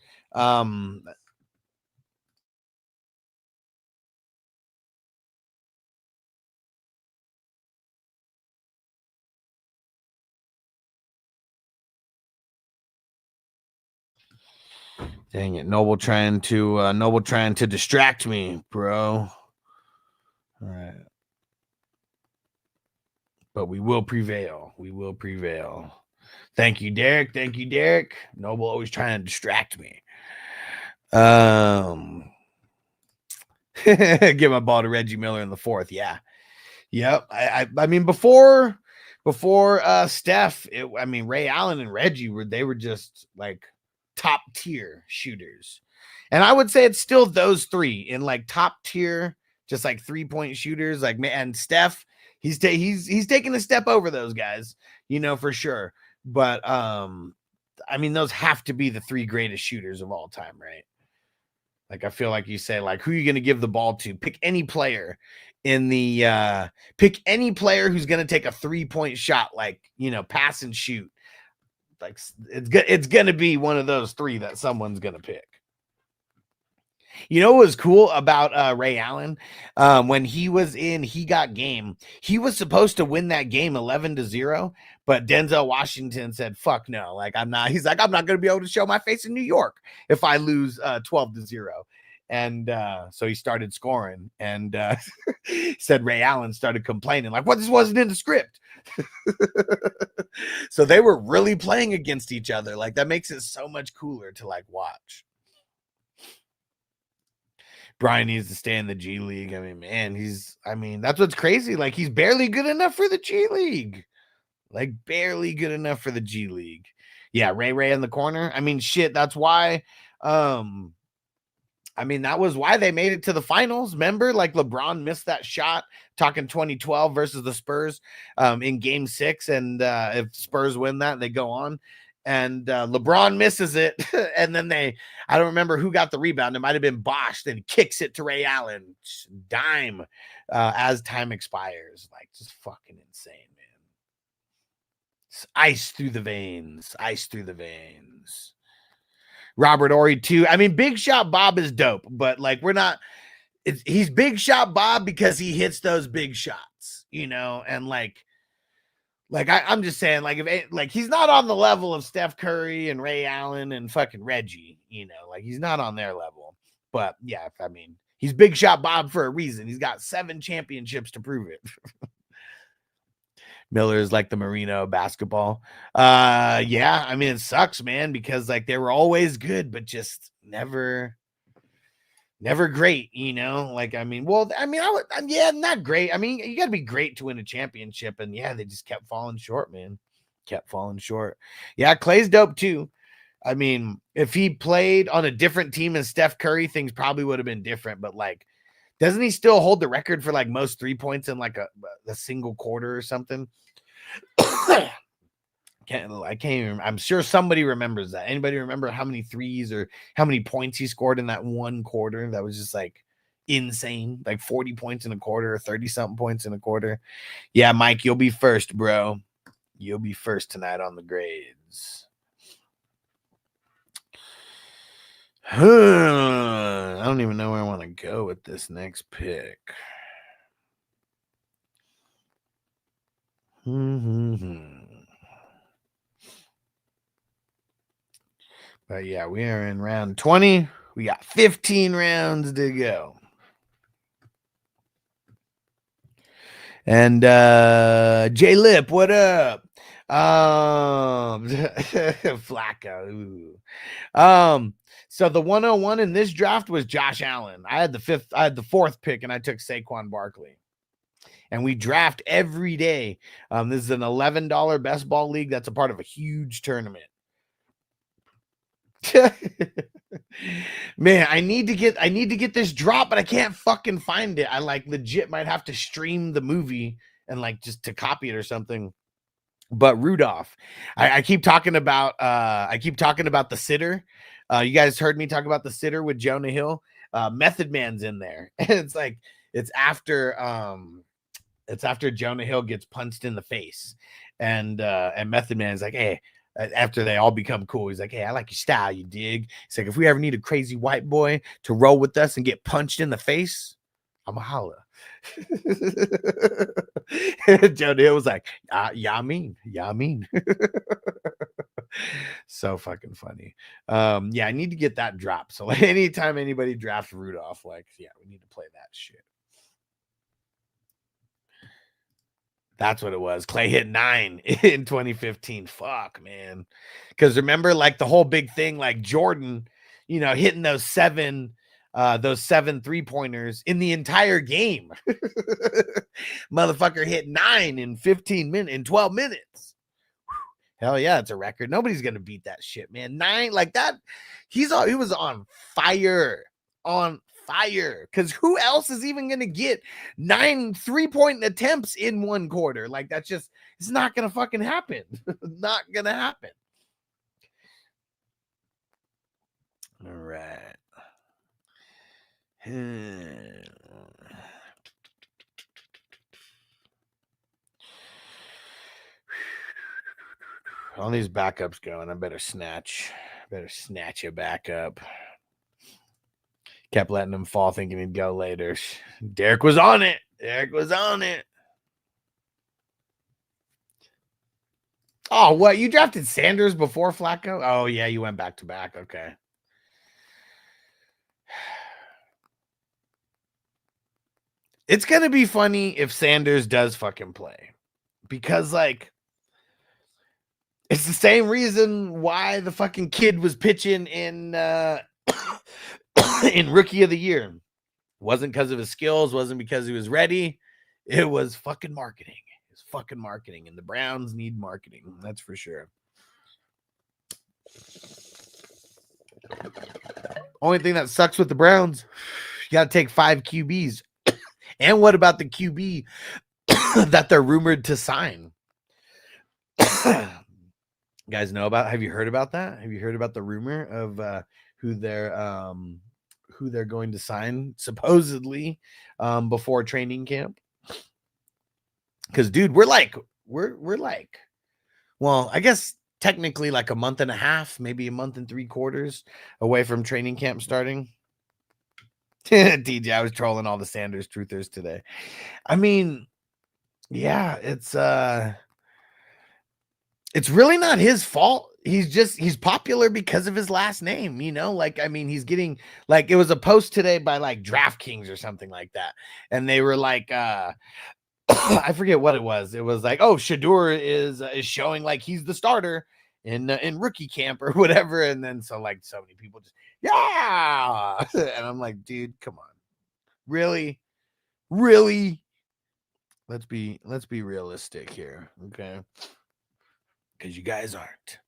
Dang it, Noble trying to distract me, bro. All right. But we will prevail. We will prevail. Thank you, Derek. Thank you, Derek. Noble always trying to distract me. Give my ball to Reggie Miller in the 4th. Yeah. Yep. I mean, before Steph, I mean, Ray Allen and Reggie were just like top tier shooters. And I would say it's still those three in like top tier, just like 3-point shooters. Like, man, and Steph, he's taking a step over those guys, you know, for sure. But I mean, those have to be the three greatest shooters of all time, right? Like, I feel like you say, like, who are you going to give the ball to? Pick any player in the pick any player who's going to take a 3-point shot, like, you know, pass and shoot. Like, it's going to be one of those three that someone's going to pick. You know what was cool about Ray Allen? When he was in He Got Game, he was supposed to win that game 11-0, but Denzel Washington said, fuck no. Like, I'm not. He's like, I'm not going to be able to show my face in New York if I lose 12-0. And so he started scoring, and said Ray Allen started complaining, like, what, this wasn't in the script. So they were really playing against each other. Like, that makes it so much cooler to like watch. Brian needs to stay in the G League. I mean, man, that's what's crazy. Like, he's barely good enough for the G League. Like, barely good enough for the G League. Yeah, Ray in the corner. I mean, shit, that's why. I mean, that was why they made it to the finals. Remember, like, LeBron missed that shot, talking 2012 versus the Spurs in game 6. And if Spurs win that, they go on. And LeBron misses it. And then I don't remember who got the rebound. It might have been Bosch. Then kicks it to Ray Allen. Dime as time expires. Like, just fucking insane, man. It's ice through the veins. Ice through the veins. Robert Horry too. I mean, Big Shot Bob is dope, but like, he's Big Shot Bob because he hits those big shots, you know, and like I'm just saying, like, he's not on the level of Steph Curry and Ray Allen and fucking Reggie, you know, like, he's not on their level. But yeah, I mean, he's Big Shot Bob for a reason. He's got 7 championships to prove it. Miller is like the Marino basketball. Yeah, I mean, it sucks, man, because like they were always good, but just never great, you know. Like, I mean, not great. I mean, you got to be great to win a championship, and yeah, they just kept falling short, man. Kept falling short. Yeah, Clay's dope too. I mean, if he played on a different team as Steph Curry, things probably would have been different. But like, doesn't he still hold the record for like most 3 points in like a single quarter or something? I can't even. I'm sure somebody remembers that. Anybody remember how many threes or how many points he scored in that one quarter? That was just like insane. Like 40 points in a quarter, or 30 something points in a quarter. Yeah, Mike, you'll be first, bro. You'll be first tonight on the grades. I don't even know where I want to go with this next pick. But yeah, we are in round 20. We got 15 rounds to go. And J Lip, what up? Flacco. So the 101 in this draft was Josh Allen. I had the 4th pick, and I took Saquon Barkley. And we draft every day. This is an $11 best ball league that's a part of a huge tournament. Man, I need to get this drop, but I can't fucking find it. I like legit might have to stream the movie and like just to copy it or something. But Rudolph, I keep talking about the sitter. You guys heard me talk about the sitter with Jonah Hill. Method Man's in there. And it's after Jonah Hill gets punched in the face, and Method Man's like, hey, after they all become cool, he's like, hey, I like your style, you dig? He's like, if we ever need a crazy white boy to roll with us and get punched in the face, I'm a holla. Jonah Hill was like, yeah, I mean. So fucking funny. Yeah, I need to get that drop. So like, anytime anybody drafts Rudolph, like, yeah, we need to play that shit. That's what it was. Clay hit 9 in 2015. Fuck, man. Because remember, like, the whole big thing, like Jordan, you know, hitting those 7 those 7 3-pointers in the entire game. Motherfucker hit 9 in 12 minutes. Hell yeah, it's a record. Nobody's gonna beat that shit, man. 9 like that. He was on fire. Because who else is even gonna get 9 3-point attempts in one quarter? Like that's just, it's not gonna fucking happen. Not gonna happen. All right. All these backups going. I better snatch a backup. Kept letting him fall, thinking he'd go later. Derek was on it. Oh, what? You drafted Sanders before Flacco? Oh, yeah, you went back to back. Okay. It's going to be funny if Sanders does fucking play. Because, like, it's the same reason why the fucking kid was pitching in in Rookie of the Year. Wasn't because of his skills, wasn't because he was ready. It was fucking marketing. It's fucking marketing, and the Browns need marketing. That's for sure. Only thing that sucks with the Browns, you got to take 5 QBs. And what about the QB that they're rumored to sign? You guys know about? Have you heard about that? Have you heard about the rumor of who they're going to sign supposedly before training camp? Because, dude, we're like, well, I guess technically like a month and a half, maybe a month and 3/4 away from training camp starting. DJ, I was trolling all the Sanders truthers today. I mean, yeah, it's really not his fault. He's popular because of his last name, you know? Like, I mean, he's getting, like, it was a post today by like DraftKings or something like that. And they were like, I forget what it was. It was like, oh, Shador is showing like he's the starter in rookie camp or whatever. And then so many people just, yeah. And I'm like, dude, come on. Really? Let's be realistic here. Okay. Because you guys aren't.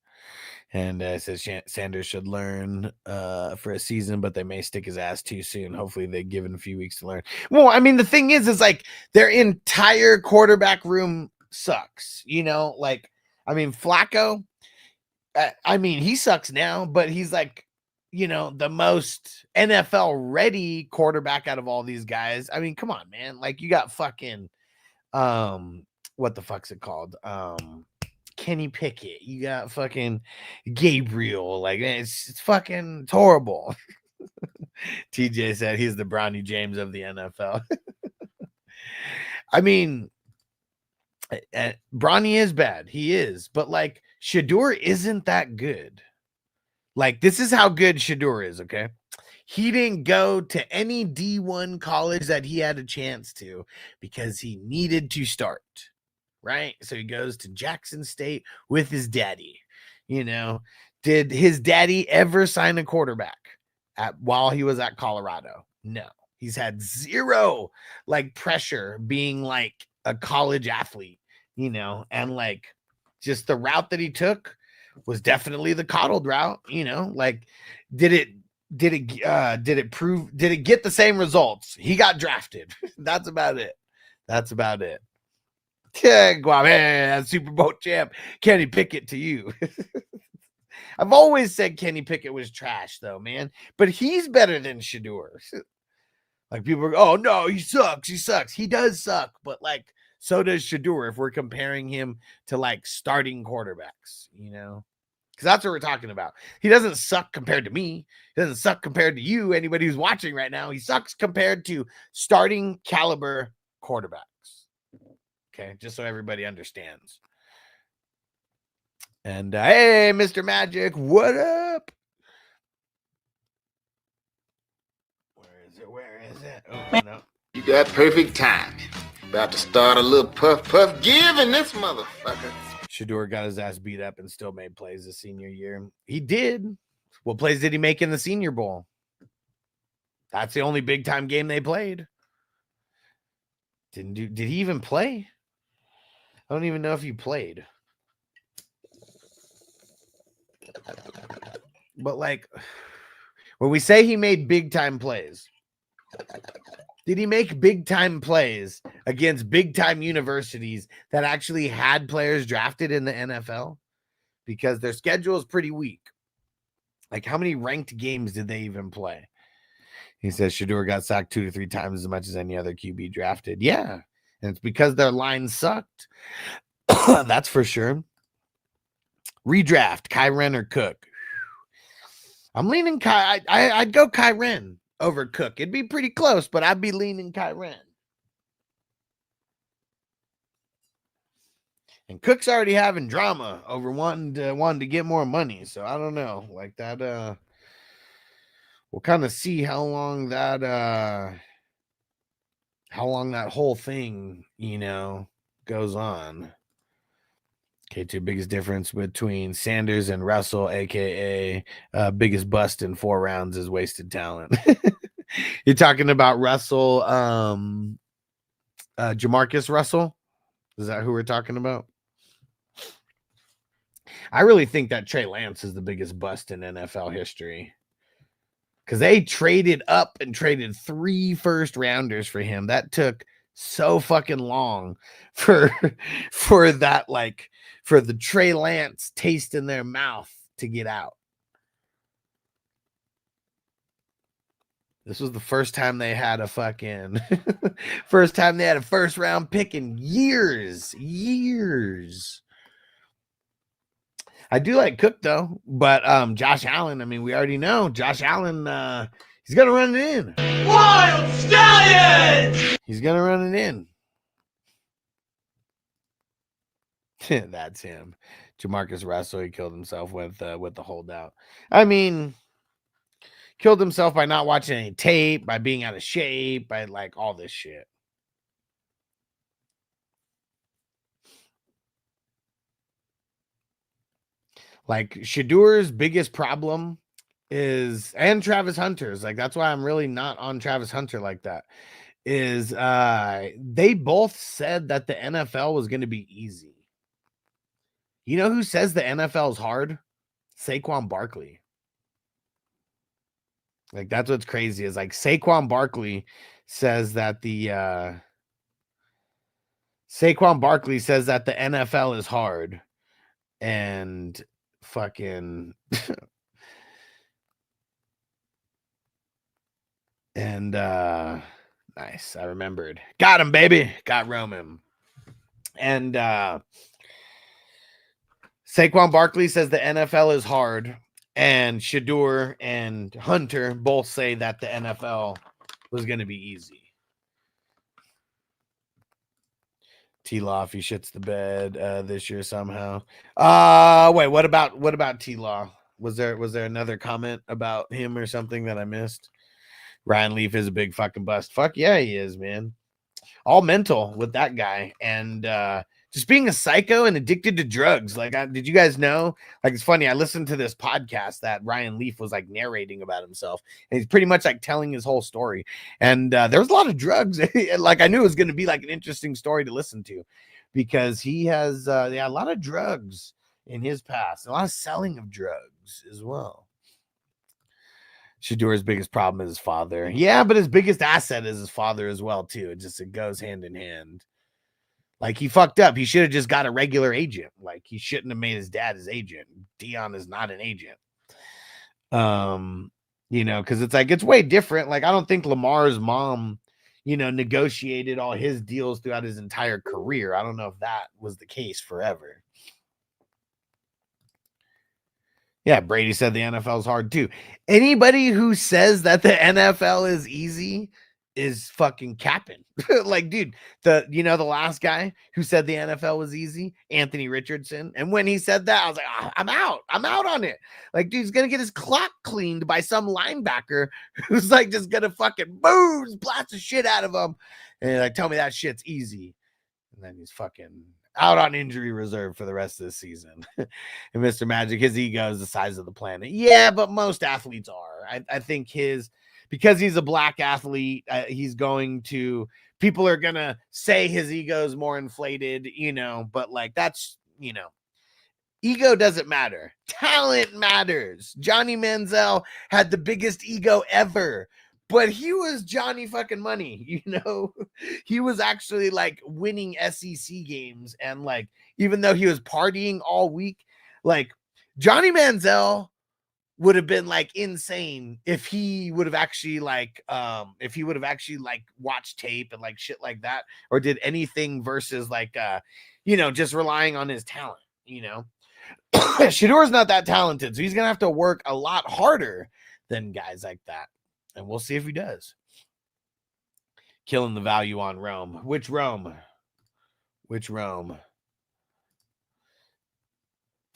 And it says Sanders should learn for a season, but they may stick his ass too soon. Hopefully they give him a few weeks to learn. Well, I mean, the thing is like their entire quarterback room sucks. You know, like, I mean, Flacco, I mean, he sucks now, but he's like, you know, the most NFL ready quarterback out of all these guys. I mean, come on, man. Like, you got fucking, what the fuck's it called? Kenny Pickett. You got fucking Gabriel. Like, it's fucking, it's horrible. TJ said he's the Bronny James of the NFL. I mean, Bronny is bad. He is. But, like, Shador isn't that good. Like, this is how good Shador is, okay? He didn't go to any D1 college that he had a chance to because he needed to start, right? So he goes to Jackson State with his daddy. You know, did his daddy ever sign a quarterback while he was at Colorado? No. He's had zero, like, pressure being, like, a college athlete, you know, and, like, just the route that he took was definitely the coddled route, you know. Like, did it get the same results? He got drafted. That's about it. Yeah, man, Super Bowl champ Kenny Pickett to you. I've always said Kenny Pickett was trash, though, man, but he's better than Shador. Like, people are, oh no, he sucks. He does suck, but, like, so does Shador if we're comparing him to, like, starting quarterbacks, you know? Because that's what we're talking about. He doesn't suck compared to me. He doesn't suck compared to you, anybody who's watching right now. He sucks compared to starting caliber quarterbacks. Okay, just so everybody understands. And, hey, Mr. Magic, what up? Where is it? Oh, no. You got perfect timing. About to start a little puff give in this motherfucker. Shador got his ass beat up and still made plays his senior year. He did. What plays did he make in the Senior Bowl? That's the only big time game they played. Did he even play? I don't even know if he played. But like, when we say he made big time plays, did he make big time plays against big time universities that actually had players drafted in the NFL? Because their schedule is pretty weak. Like, how many ranked games did they even play? He says Shedeur got sacked 2 to 3 times as much as any other QB drafted. Yeah, and it's because their line sucked. That's for sure. Redraft, Kyren or Cook. I'm leaning I'd go Kyren over Cook. It'd be pretty close, but I'd be leaning Kyren. And Cook's already having drama over wanting to get more money. So I don't know. Like that, we'll kind of see how long that whole thing, goes on. K2, biggest difference between Sanders and Russell, aka biggest bust in 4 rounds is wasted talent. You're talking about Russell, Jamarcus Russell? Is that who we're talking about? I really think that Trey Lance is the biggest bust in NFL history. Because they traded up and traded 3 first rounders for him. That took so fucking long for that, like, for the Trey Lance taste in their mouth to get out. This was the first time they had a fucking first round pick in years. I do like Cook though, but Josh Allen, I mean, we already know Josh Allen, he's gonna run it in. Wild Stallions! He's gonna run it in. That's him. Jamarcus Russell, he killed himself with the holdout. I mean, killed himself by not watching any tape, by being out of shape, by like all this shit. Like Shedeur's biggest problem is, and Travis Hunter's, like that's why I'm really not on Travis Hunter like that, is they both said that the NFL was going to be easy. You know who says the NFL is hard? Saquon Barkley. Like that's what's crazy is like Saquon Barkley says that the NFL is hard, and fucking and nice. I remembered. Got him, baby. Got Roman. And Saquon Barkley says the NFL is hard, and Shedeur and Hunter both say that the NFL was going to be easy. T-Law, if he shits the bed this year somehow. Wait, what about T-Law? Was there another comment about him or something that I missed? Ryan Leaf is a big fucking bust. Fuck yeah, he is, man. All mental with that guy, and just being a psycho and addicted to drugs. Like, did you guys know? Like, it's funny. I listened to this podcast that Ryan Leaf was like narrating about himself, and he's pretty much like telling his whole story. And there was a lot of drugs. Like, I knew it was going to be like an interesting story to listen to, because he has a lot of drugs in his past, a lot of selling of drugs as well. Shedeur's biggest problem is his father. Yeah, but his biggest asset is his father as well too. It goes hand in hand. Like, he fucked up. He should have just got a regular agent. Like, he shouldn't have made his dad his agent. Dion is not an agent. Because it's like, it's way different. Like, I don't think Lamar's mom, negotiated all his deals throughout his entire career. I don't know if that was the case forever. Yeah, Brady said the NFL is hard too. Anybody who says that the NFL is easy is fucking capping. Like, dude, the last guy who said the NFL was easy, Anthony Richardson. And when he said that, I was like, I'm out on it. Like, dude's gonna get his clock cleaned by some linebacker who's like just gonna fucking blast the shit out of him, and like, tell me that shit's easy. And then he's fucking out on injury reserve for the rest of the season. And Mr. Magic, his ego is the size of the planet. Yeah, but most athletes are. I think because he's a black athlete, people are gonna say his ego is more inflated, but like that's, ego doesn't matter. Talent matters. Johnny Manziel had the biggest ego ever, but he was Johnny fucking Money, He was actually like winning SEC games, and like even though he was partying all week, like Johnny Manziel would have been like insane if he would have actually watched tape and like shit like that, or did anything versus like just relying on his talent. Shador's not that talented, so he's gonna have to work a lot harder than guys like that, and we'll see if he does. Killing the value on Rome. Which Rome?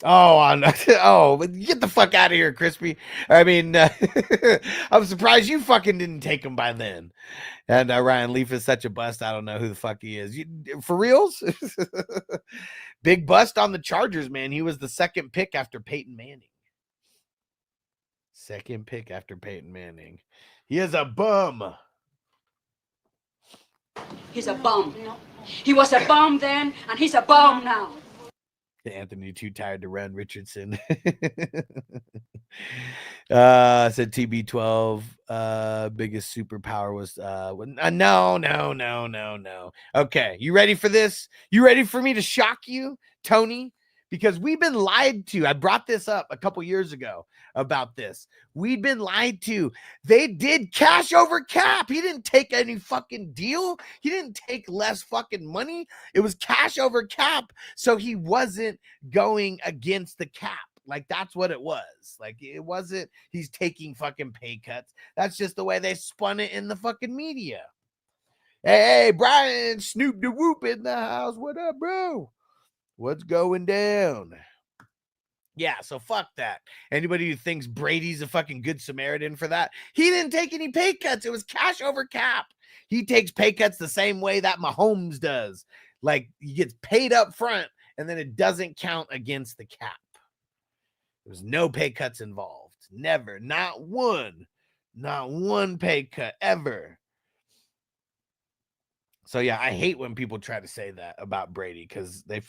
Oh, get the fuck out of here, Crispy. I mean, I'm surprised you fucking didn't take him by then. And Ryan Leaf is such a bust. I don't know who the fuck he is. For reals? Big bust on the Chargers, man. He was the second pick after Peyton Manning. He is a bum. He's a bum. He was a bum then, and he's a bum now. Anthony too tired to run. Richardson said TB12 biggest superpower was no. Okay, you ready for this? You ready for me to shock you, Tony? Because we've been lied to. I brought this up a couple years ago about this. We've been lied to. They did cash over cap. He didn't take any fucking deal. He didn't take less fucking money. It was cash over cap. So he wasn't going against the cap. Like, that's what it was. Like, it wasn't he's taking fucking pay cuts. That's just the way they spun it in the fucking media. Hey, Brian, Snoop the Whoop in the house. What up, bro? What's going down? Yeah, so fuck that. Anybody who thinks Brady's a fucking good Samaritan for that, he didn't take any pay cuts. It was cash over cap. He takes pay cuts the same way that Mahomes does. Like, he gets paid up front, and then it doesn't count against the cap. There's no pay cuts involved. Never. Not one pay cut ever. So, yeah, I hate when people try to say that about Brady because they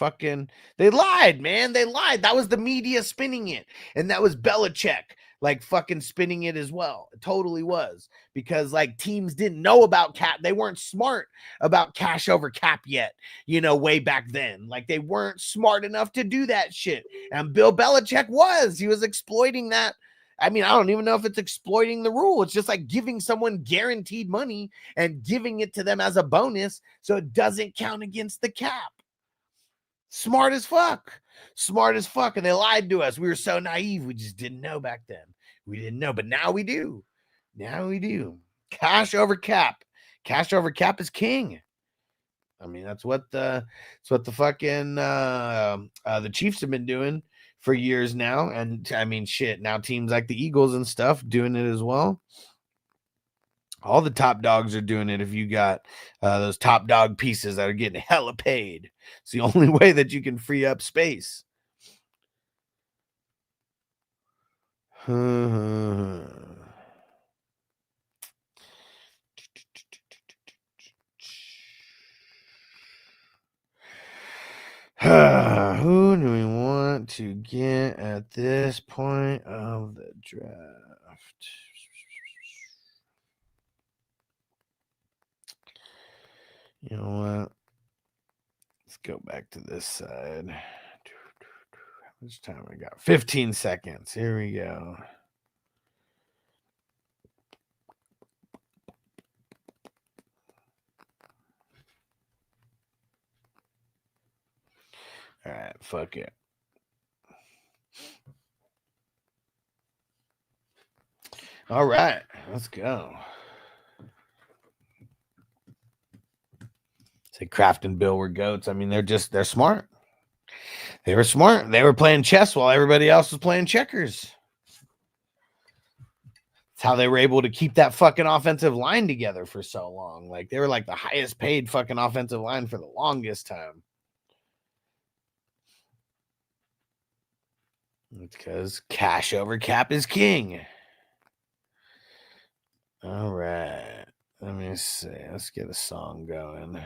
lied, man. They lied. That was the media spinning it. And that was Belichick, like, fucking spinning it as well. It totally was. Because, like, teams didn't know about cap. They weren't smart about cash over cap yet, way back then. Like, they weren't smart enough to do that shit. And Bill Belichick was. He was exploiting that. I mean, I don't even know if it's exploiting the rule. It's just like giving someone guaranteed money and giving it to them as a bonus so it doesn't count against the cap. Smart as fuck. And they lied to us. We were so naive. We just didn't know back then. We didn't know, but now we do. Cash over cap. Cash over cap is king. I mean, that's what the fucking the Chiefs have been doing for years now. And I mean, shit, now teams like the Eagles and stuff doing it as well. All the top dogs are doing it. If you got those top dog pieces that are getting hella paid, it's the only way that you can free up space. Who do we want to get at this point of the draft? You know what? Let's go back to this side. How much time I got? 15 seconds. Here we go. All right, fuck it. All right, let's go. Say Kraft and Bill were goats. I mean, they're smart. They were smart. They were playing chess while everybody else was playing checkers. It's how they were able to keep that fucking offensive line together for so long. Like, they were like the highest paid fucking offensive line for the longest time. It's because cash over cap is king. All right. Let me see. Let's get a song going.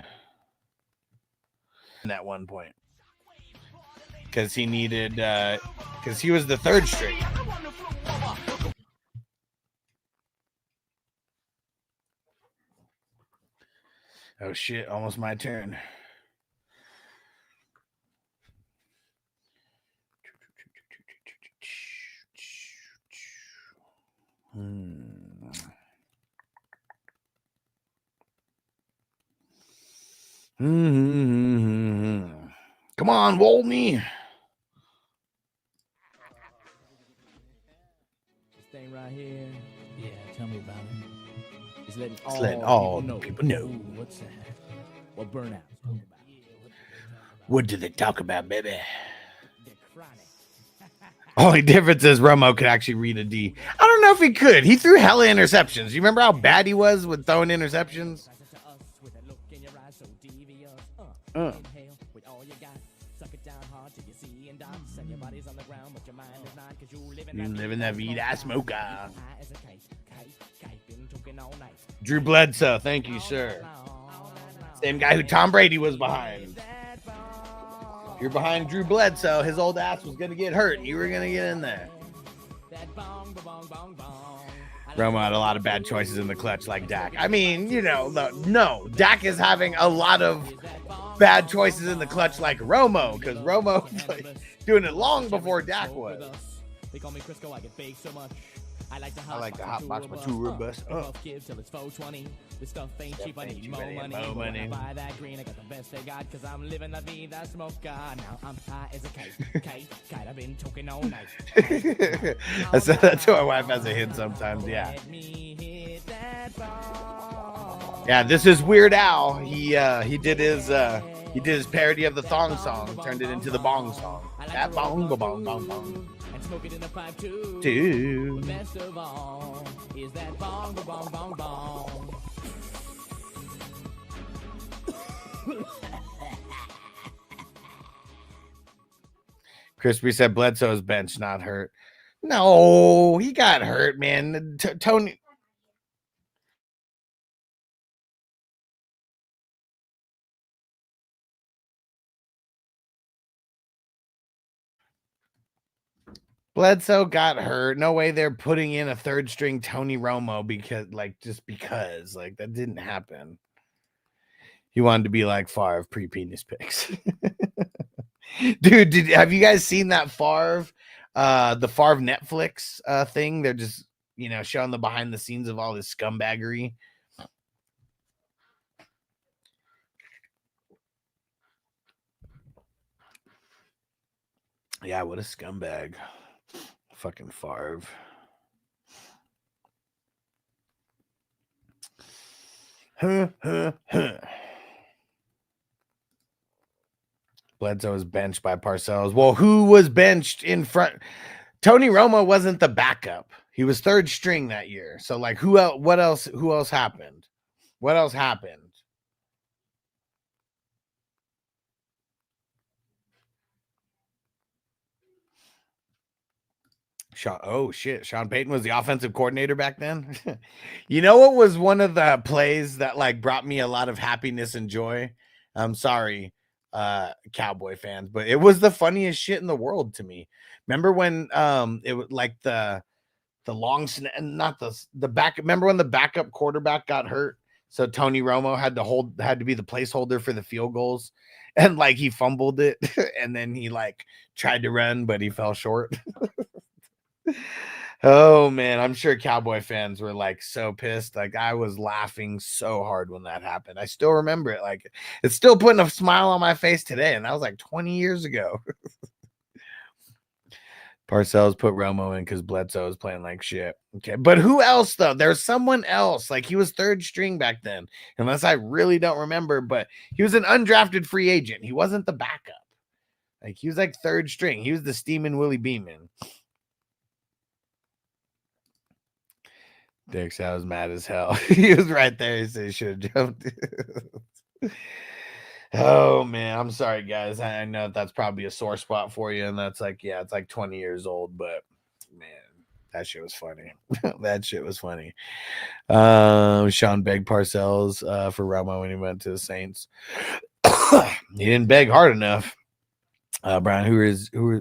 At one point. Because he needed, because he was the third string. Oh shit, almost my turn. Come on, Wolney. This thing right here. Yeah, tell me about it. It's letting all people know. Ooh, what's that? What burnout's talking about? What do they talk about, baby? Only difference is Romo could actually read a D. I don't know if he could. He threw hella interceptions. You remember how bad he was with throwing interceptions? You live in that vida smoker. Drew Bledsoe, thank you, sir. Same guy who Tom Brady was behind. If you're behind Drew Bledsoe, his old ass was gonna get hurt, and you were gonna get in there. Romo had a lot of bad choices in the clutch, like Dak. I mean, you know, no, Dak is having a lot of bad choices in the clutch, like Romo, because Romo was like, doing it long before Dak was. They call me Crisco, I get baked so much. I like the hot box my tour bus. Till it's 420. This stuff ain't cheap, I need more money. I buy that green, I got the best they got, cause I'm living la vida smoker. Now I'm high as a kite. I've been talking all night. I said that to my wife as a hint sometimes, yeah. Yeah, this is Weird Al. He did his parody of the thong song, turned it into the bong song. That bong, bong, bong, bong. Smoke it in the pipe too. But best of all is that bong, bong, bong, bong. Crispy said Bledsoe's bench, not hurt. No, he got hurt, man. Tony. Bledsoe got hurt. No way they're putting in a third string Tony Romo because that didn't happen. He wanted to be like Favre pre-penis pics. Dude, have you guys seen that Favre, the Favre Netflix thing? They're just, showing the behind the scenes of all this scumbaggery. Yeah, what a scumbag. Fucking Favre. Bledsoe was benched by Parcells. Well, who was benched in front? Tony Romo wasn't the backup. He was third string that year. So, like, who else happened? What else happened? Sean Payton was the offensive coordinator back then. You know what was one of the plays that like brought me a lot of happiness and joy? I'm sorry, Cowboy fans, but it was the funniest shit in the world to me. Remember when it was like the long not the back. Remember when the backup quarterback got hurt? So Tony Romo had to be the placeholder for the field goals, and like he fumbled it, and then he like tried to run, but he fell short. Oh man, I'm sure Cowboy fans were like so pissed. Like I was laughing so hard when that happened. I still remember it. Like it's still putting a smile on my face today, and that was like 20 years ago. Parcells put Romo in because Bledsoe was playing like shit. Okay, but who else though? There's someone else. Like he was third string back then, unless I really don't remember. But he was an undrafted free agent. He wasn't the backup. Like he was like third string. He was the steaming Willie Beeman. Dick, I was mad as hell. He was right there. He said he should have jumped. Oh man, I'm sorry, guys. I know that's probably a sore spot for you, and that's like, yeah, it's like 20 years old, but man, That shit was funny. That shit was funny. Sean begged Parcells for Romo when he went to the Saints. He didn't beg hard enough. Brian,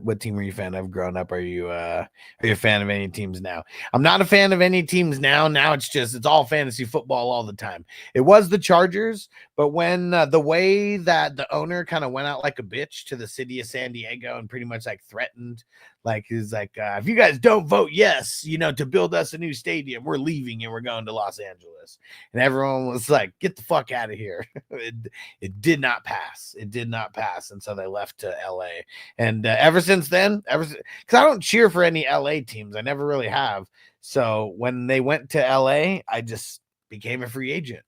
what team are you a fan of growing up? Are you a fan of any teams now? I'm not a fan of any teams now. Now it's all fantasy football all the time. It was the Chargers, but when the way that the owner kind of went out like a bitch to the city of San Diego and pretty much like threatened, like he's like, if you guys don't vote yes, to build us a new stadium, we're leaving and we're going to Los Angeles. And everyone was like, get the fuck out of here. It did not pass. It did not pass. And so they left to LA. And ever since then, because I don't cheer for any LA teams. I never really have. So when they went to LA, I just became a free agent.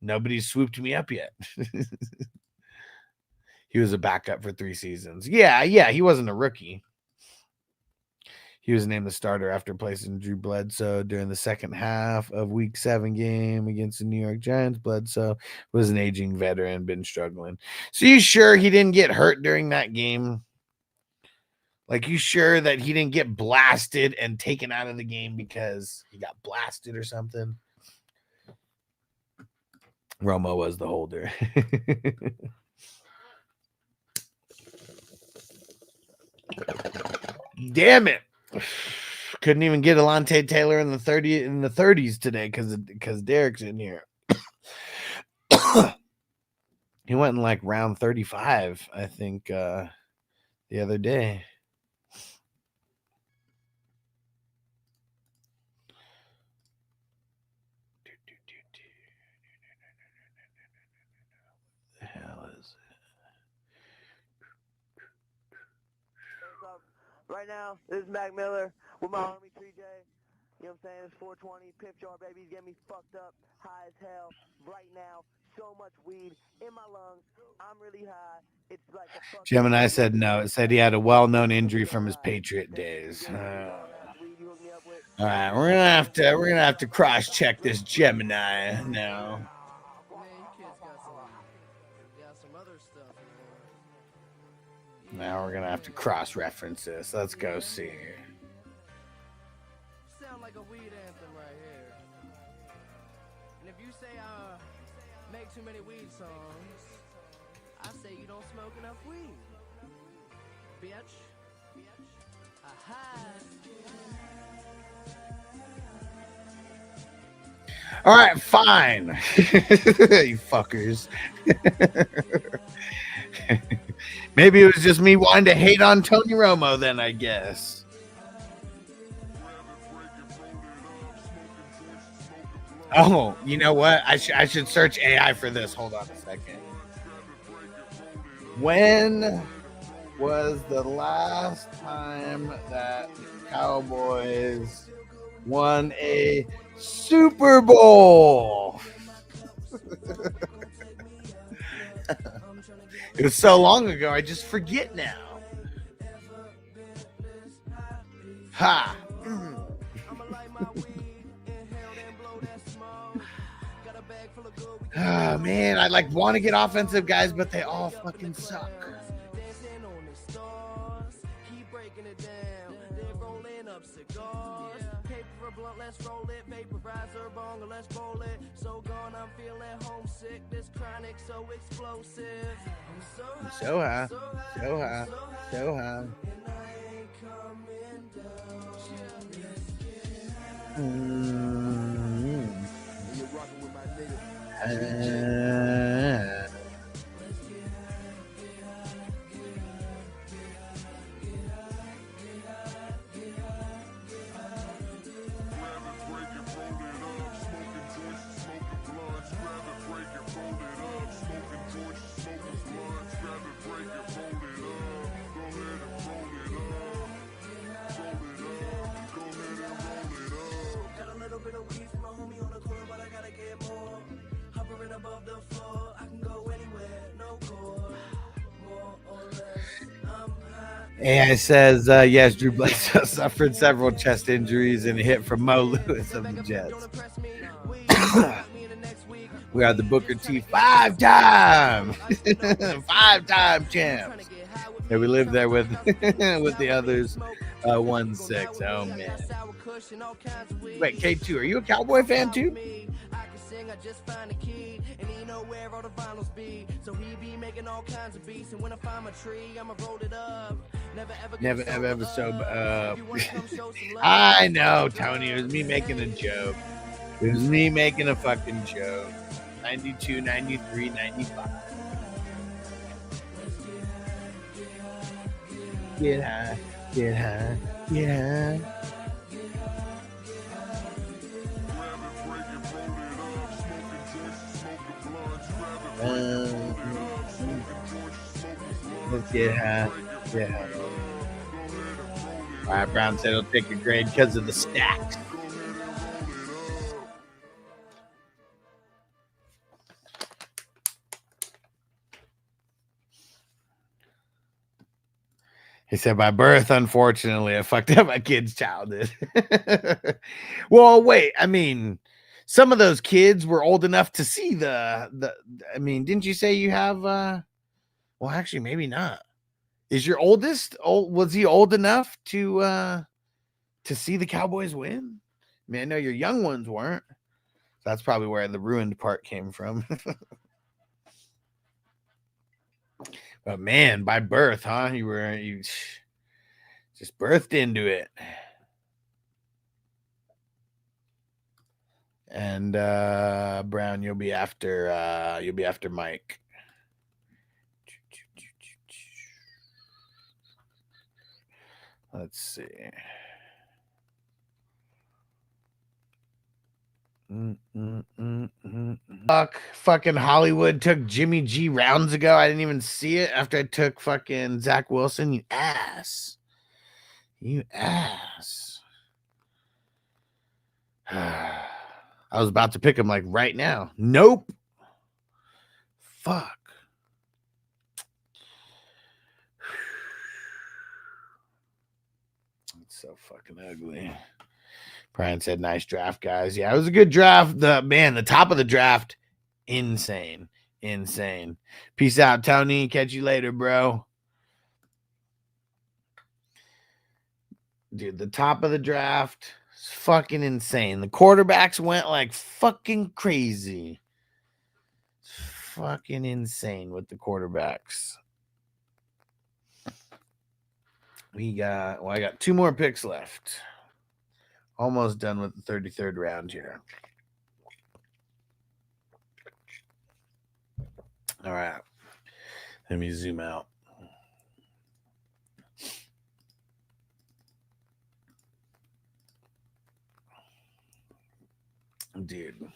Nobody's swooped me up yet. He was a backup for 3 seasons. Yeah, he wasn't a rookie. He was named the starter after placing Drew Bledsoe during the second half of Week 7 game against the New York Giants. Bledsoe was an aging veteran, been struggling. So you sure he didn't get hurt during that game? Like, you sure that he didn't get blasted and taken out of the game because he got blasted or something? Romo was the holder. Damn it. Couldn't even get Alontae Taylor in the 30s today because Derek's in here. He went in like round 35, I think, the other day. The hell is it? Right now, this is Mac Miller with my homie 3J. You know what I'm saying? It's 420. Pip jar, baby. He's getting me fucked up, high as hell. Right now, so much weed in my lungs. I'm really high. It's like a fucking... Gemini said no. It said he had a well-known injury from his Patriot days. All right, we're gonna have to cross-check this Gemini now. Now we're gonna have to cross-reference this. Let's go see. Sound like a weed anthem right here. And if you say I make too many weed songs, I say you don't smoke enough weed. Bitch. Aha. All right, fine. You fuckers. Maybe it was just me wanting to hate on Tony Romo then, I guess. Oh, you know what? I should search AI for this. Hold on a second. When was the last time that Cowboys won a Super Bowl? It was so long ago, I just forget now. Ha! Oh, man, I want to get offensive guys, but they all fucking suck. Let's roll it, vaporizer, bong, let's roll it. So gone, I'm feeling homesick. This chronic, so explosive. I'm so high, so high. And I ain't coming down. AI says, yes, Drew Bledsoe suffered several chest injuries and a hit from Mo Lewis of the Jets. We are the Booker T 5-time champs. Yeah, we lived there with with the others. 1-6. Oh man. Wait, K2, are you a Cowboy fan too? Never ever sober. I know, Tony. It was me making a joke. It was me making a fucking joke. 92, 93, 95. Get high, get high, get high. Let's get high, get high. All right, Brown said he'll take a grade because of the stacks. He said, by birth, unfortunately, I fucked up my kid's childhood. Well, wait, I mean, some of those kids were old enough to see the I mean, didn't you say you have well, actually, maybe not. Is your oldest was he old enough to see the Cowboys win? I mean, I know your young ones weren't. That's probably where the ruined part came from. But man, by birth, huh? You just birthed into it. And Brown, you'll be after Mike. Let's see. Fucking Hollywood took Jimmy G rounds ago. I didn't even see it after I took fucking Zach Wilson. You ass. You ass. I was about to pick him like right now. Nope. Fuck. It's so fucking ugly. Brian said, nice draft, guys. Yeah, it was a good draft. The top of the draft, insane. Insane. Peace out, Tony. Catch you later, bro. Dude, the top of the draft is fucking insane. The quarterbacks went like fucking crazy. It's fucking insane with the quarterbacks. I got 2 more picks left. Almost done with the 33rd round here. All right. Let me zoom out. Dude.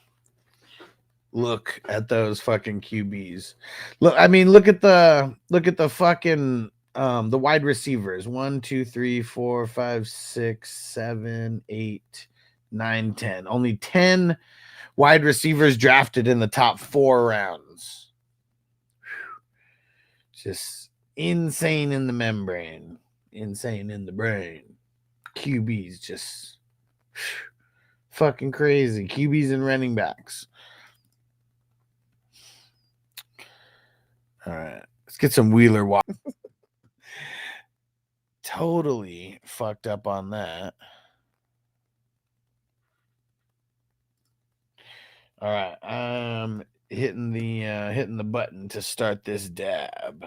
Look at those fucking QBs. Look at the fucking the wide receivers. 1, 2, 3, 4, 5, 6, 7, 8, 9, 10. Only 10 wide receivers drafted in the top 4 rounds. Just insane in the membrane. Insane in the brain. QBs just fucking crazy. QBs and running backs. All right. Let's get some Wheeler walk. Totally fucked up on that. All right, I'm hitting the button to start this dab.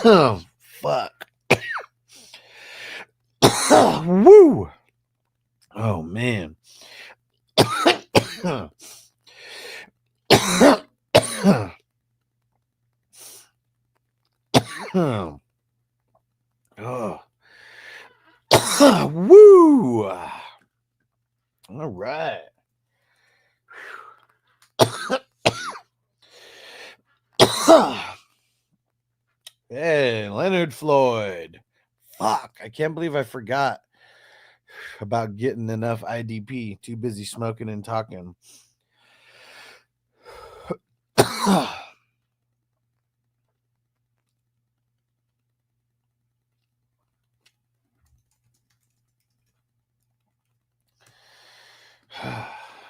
Oh, fuck. Woo. Oh, man. Oh. Woo! All right. Hey, Leonard Floyd. Fuck, I can't believe I forgot about getting enough IDP. Too busy smoking and talking.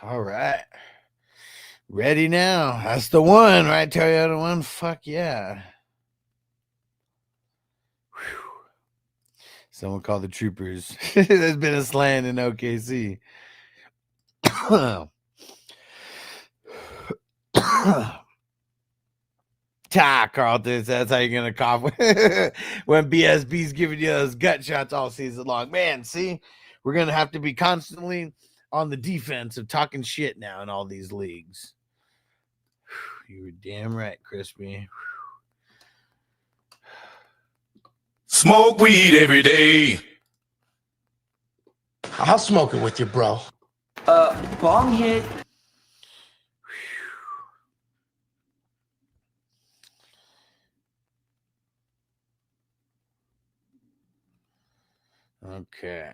All right. Ready now. That's the one, right? Toyota one. Fuck yeah. Whew. Someone called the troopers. There's been a slant in OKC. Carlton. That's how you're going to cough when BSB's giving you those gut shots all season long. Man, see, we're going to have to be constantly on the defense of talking shit now in all these leagues. You were damn right, Crispy. Smoke weed every day. I'll smoke it with you, bro. Bong hit. Okay.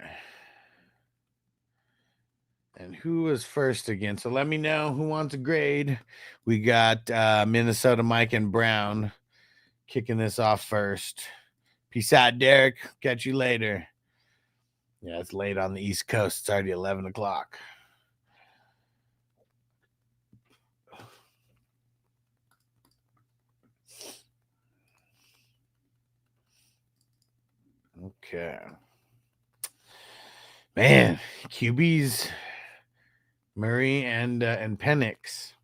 And who was first again? So let me know who wants a grade. We got Minnesota Mike and Brown kicking this off first. Peace out, Derek. Catch you later. Yeah, it's late on the East Coast. It's already 11 o'clock. Okay. Man, QBs, Murray and Penix.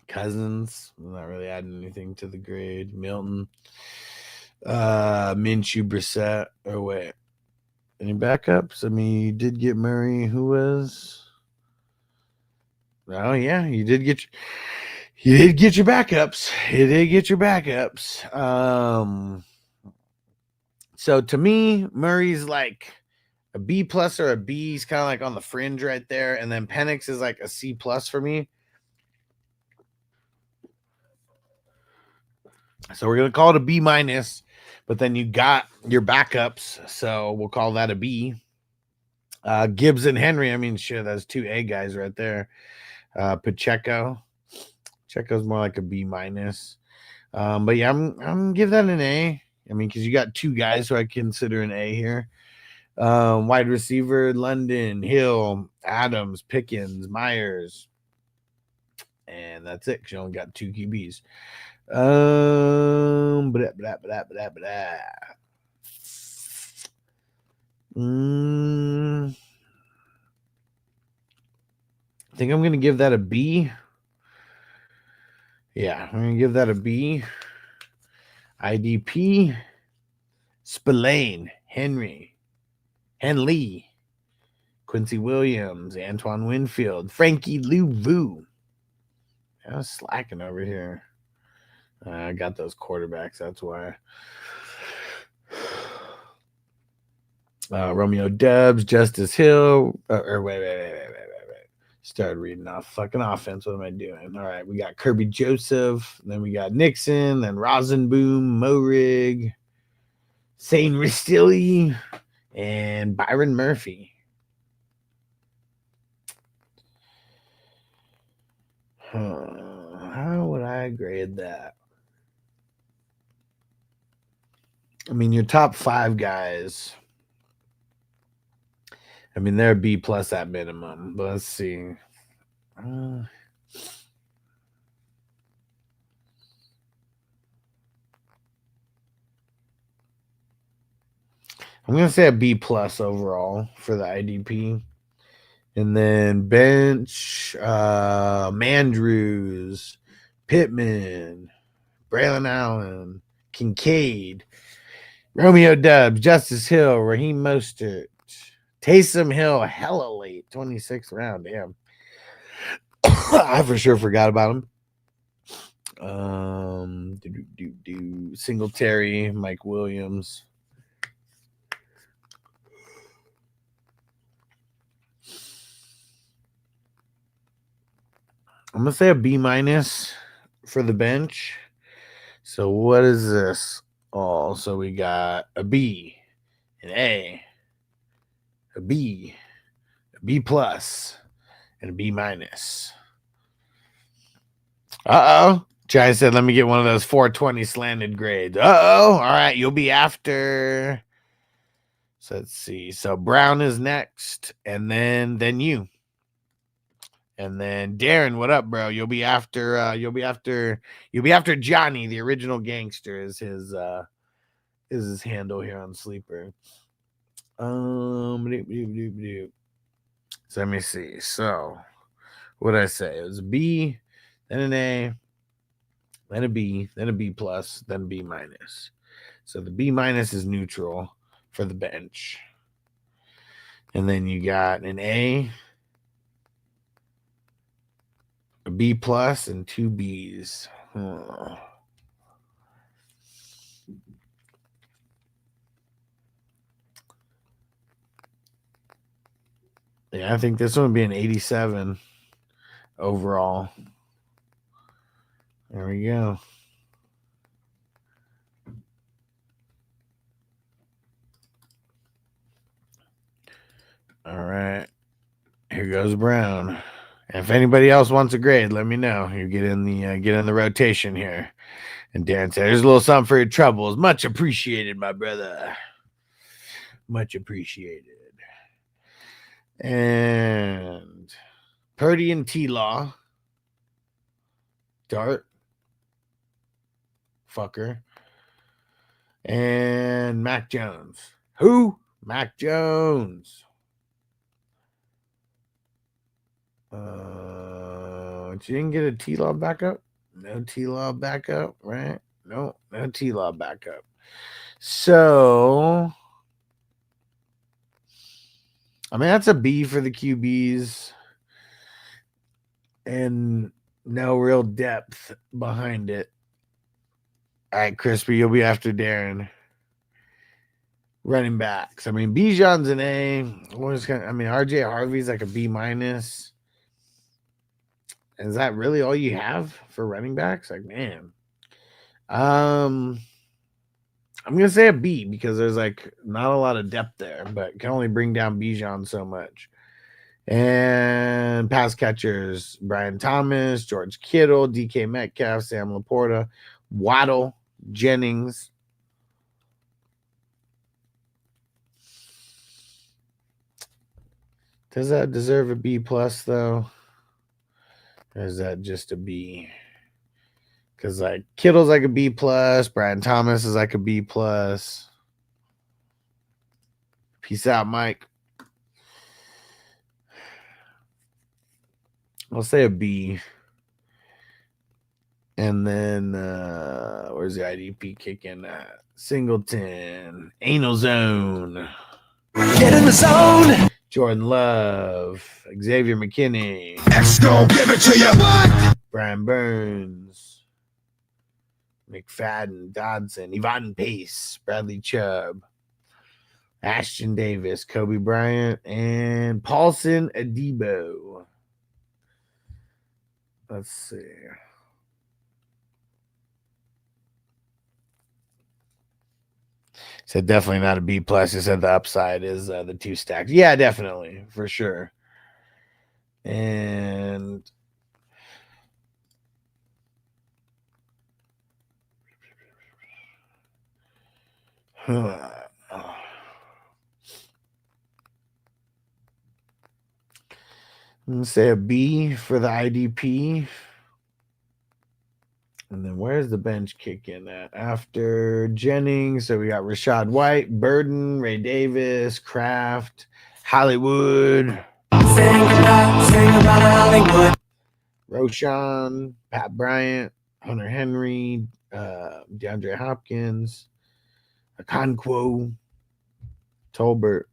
Cousins, I'm not really adding anything to the grade. Milton, Minshew, Brissett. Oh wait, any backups? I mean, you did get Murray. Who was? Oh yeah, you did get your backups. You did get your backups. So to me, Murray's like a B plus or a B. He's kind of like on the fringe right there, and then Penix is like a C plus for me. So we're gonna call it a B minus, but then you got your backups, so we'll call that a B. Gibbs and Henry, I mean, shit, that's two A guys right there. Pacheco's more like a B minus. But yeah, I'm gonna give that an A. I mean, because you got two guys who I consider an A here. Wide receiver, London, Hill, Adams, Pickens, Myers, and that's it. Because you only got two QBs. I think I'm gonna give that a B. Yeah, I'm gonna give that a B. IDP, Spillane, Henry, Henley, Quincy Williams, Antoine Winfield, Frankie Louvu. I was slacking over here. I got those quarterbacks. That's why. Romeo Dubs, Justice Hill. Wait. Started reading off fucking offense. What am I doing? All right. We got Kirby Joseph. Then we got Nixon. Then Rosenboom, Morig, Sane Ristilli, and Byron Murphy. How would I grade that? I mean, your top five guys, I mean, they're B plus at minimum. But let's see. I'm going to say a B plus overall for the IDP. And then bench, Mandrews, Pittman, Braylon Allen, Kincaid, Romeo Dubs, Justice Hill, Raheem Mostert, Taysom Hill, hella late, 26th round. Damn. I for sure forgot about him. Singletary, Mike Williams. I'm gonna say a B- for the bench. So what is this? Oh, so we got a B, an A, a B, a B plus, and a B-. Uh-oh. Chai said, let me get one of those 420 slanted grades. Uh-oh. All right, you'll be after. So let's see. So Brown is next, and then you. And then Darren, what up, bro? You'll be after Johnny, the original gangster, is his handle here on Sleeper. So let me see. So what did I say? It was a B, then an A, then a B, then a B plus, then B-. So the B- is neutral for the bench. And then you got an A, a B plus, and 2 Bs. Yeah, I think this one would be an 87 overall. There we go. All right. Here goes Brown. And if anybody else wants a grade, let me know. You get in the rotation here. And Darren said, "There's a little something for your troubles. Much appreciated, my brother. Much appreciated." And Purdy and T-Law. Dart. Fucker. And Mac Jones. Who? Mac Jones. She didn't get a T-Law backup? No T-Law backup, right? No T-Law backup. So, I mean, that's a B for the QBs. And no real depth behind it. All right, Crispy, you'll be after Darren. Running backs. I mean, Bijan's an A. RJ Harvey's like a B-. Is that really all you have for running backs? Like, man. I'm gonna say a B because there's like not a lot of depth there, but can only bring down Bijan so much. And pass catchers: Brian Thomas, George Kittle, DK Metcalf, Sam Laporta, Waddle, Jennings. Does that deserve a B plus though? Or is that just a B? Because like Kittle's like a B plus, Brian Thomas is like a B plus. Peace out, Mike. I'll say a B. And then where's the IDP kicking at? Singleton, Anal Zone. Get in the zone. Jordan Love, Xavier McKinney. X gon' give it to you. What? Brian Burns, McFadden, Dodson, Yvonne Pace, Bradley Chubb, Ashton Davis, Kobe Bryant, and Paulson Adebo. Let's see. Said definitely not a B plus. He said the upside is the 2 stacks. Yeah, definitely, for sure. And I'm gonna say a B for the IDP. And then where's the bench kicking at? After Jennings, so we got Rashad White, Burden, Ray Davis, Kraft, Hollywood. Sing about Hollywood. Roshan, Pat Bryant, Hunter Henry, DeAndre Hopkins, Okonkwo, Tolbert.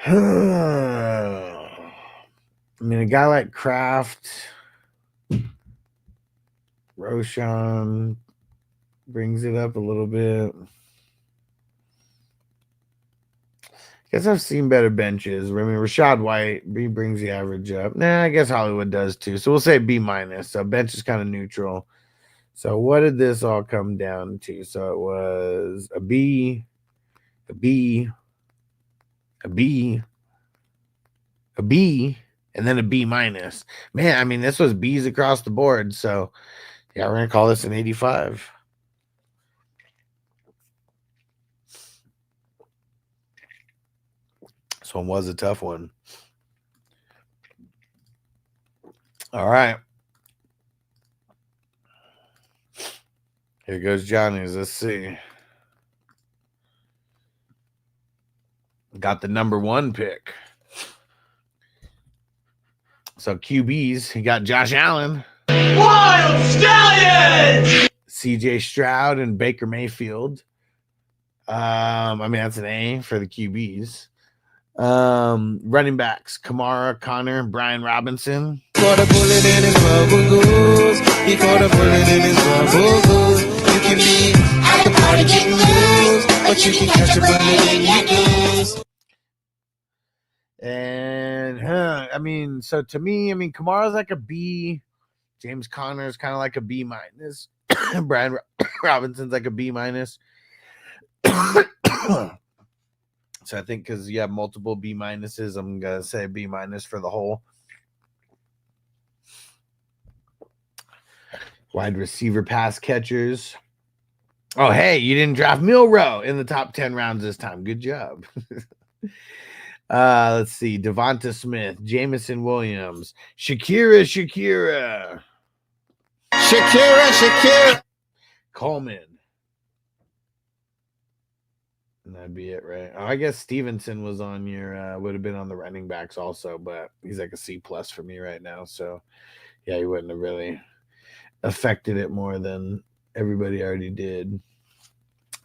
I mean, a guy like Kraft, Roshan brings it up a little bit. Guess I've seen better benches. I mean, Rashad White, he brings the average up. Nah, I guess Hollywood does too. So we'll say B minus. So bench is kind of neutral. So what did this all come down to? So it was a B, a B, a B, a B, and then a B minus. Man, I mean, this was B's across the board. So yeah, we're gonna call this an 85. This one was a tough one. All right. Here goes Johnny's. Let's see. Got the number 1 pick. So QBs, he got Josh Allen, Wild Stallions! CJ Stroud, and Baker Mayfield. I mean, that's an A for the QBs. Running backs, Kamara, Connor, Brian Robinson. Caught a bullet in his rubber goose. He caught a bullet in his rubber goose. You can be at the party getting loose, but you can catch a bullet in your goose. And I mean, so to me, I mean, Kamara's like a B. James Conner's kind of like a B minus. Brian Robinson's like a B minus. So I think because you have multiple B minuses, I'm gonna say B minus for the whole. Wide receiver pass catchers. Oh, hey, you didn't draft Milrow in the top 10 rounds this time. Good job. Let's see. Devonta Smith, Jamison Williams, Shakira. Coleman. And that'd be it, right? Oh, I guess Stevenson was on your would have been on the running backs also, but he's like a C plus for me right now. So yeah, he wouldn't have really affected it more than everybody already did.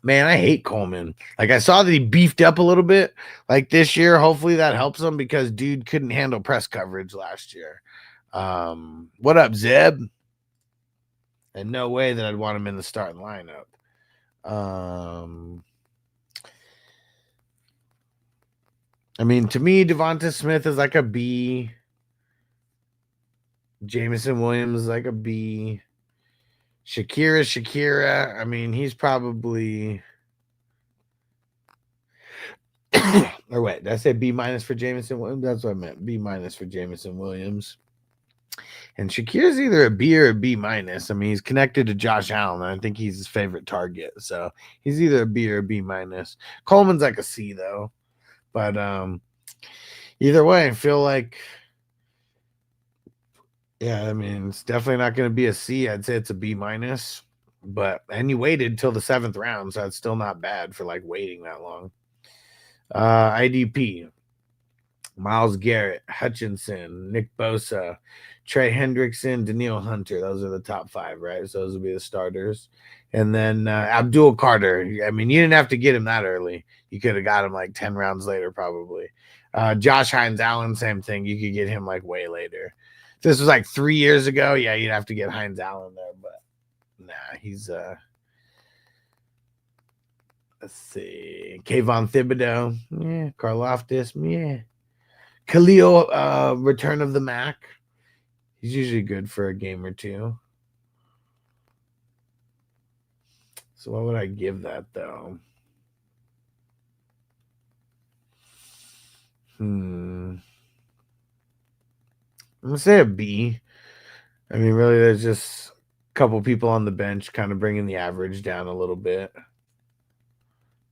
Man, I hate Coleman. Like, I saw that he beefed up a little bit like this year. Hopefully that helps him because dude couldn't handle press coverage last year. What up, Zeb? And no way that I'd want him in the starting lineup. I mean, to me, Devonta Smith is like a B. Jamison Williams is like a B. Shakira. I mean, he's probably. Or wait, did I say B minus for Jamison Williams? That's what I meant. B minus for Jamison Williams. And Shakira's either a B or a B minus. I mean, he's connected to Josh Allen. I think he's his favorite target. So he's either a B or a B minus. Coleman's like a C, though. But either way, I feel like, yeah, I mean, it's definitely not going to be a C. I'd say it's a B minus. And you waited till the 7th round, so it's still not bad for like waiting that long. IDP, Myles Garrett, Hutchinson, Nick Bosa, Trey Hendrickson, Daniil Hunter. Those are the top 5, right? So those would be the starters. And then Abdul Carter. I mean, you didn't have to get him that early. You could have got him like 10 rounds later, probably. Josh Hines Allen, same thing. You could get him like way later. If this was like 3 years ago, yeah, you'd have to get Hines Allen there. But nah, he's let's see. Kayvon Thibodeau. Yeah. Karlaftis. Yeah. Khalil, return of the Mac. He's usually good for a game or two. So what would I give that, though? I'm going to say a B. I mean, really, there's just a couple people on the bench kind of bringing the average down a little bit.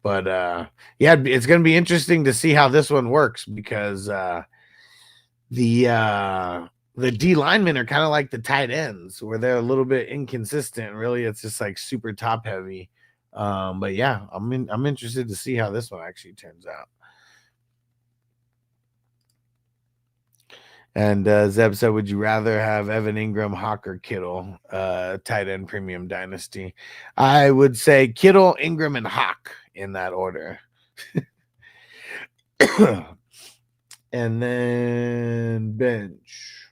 But, yeah, it's going to be interesting to see how this one works because the D linemen are kind of like the tight ends where they're a little bit inconsistent. Really, it's just like super top heavy. But yeah, I'm interested to see how this one actually turns out. And Zeb said, would you rather have Evan Ingram, Hawk, or Kittle? Tight end premium dynasty. I would say Kittle, Ingram, and Hawk in that order. And then bench.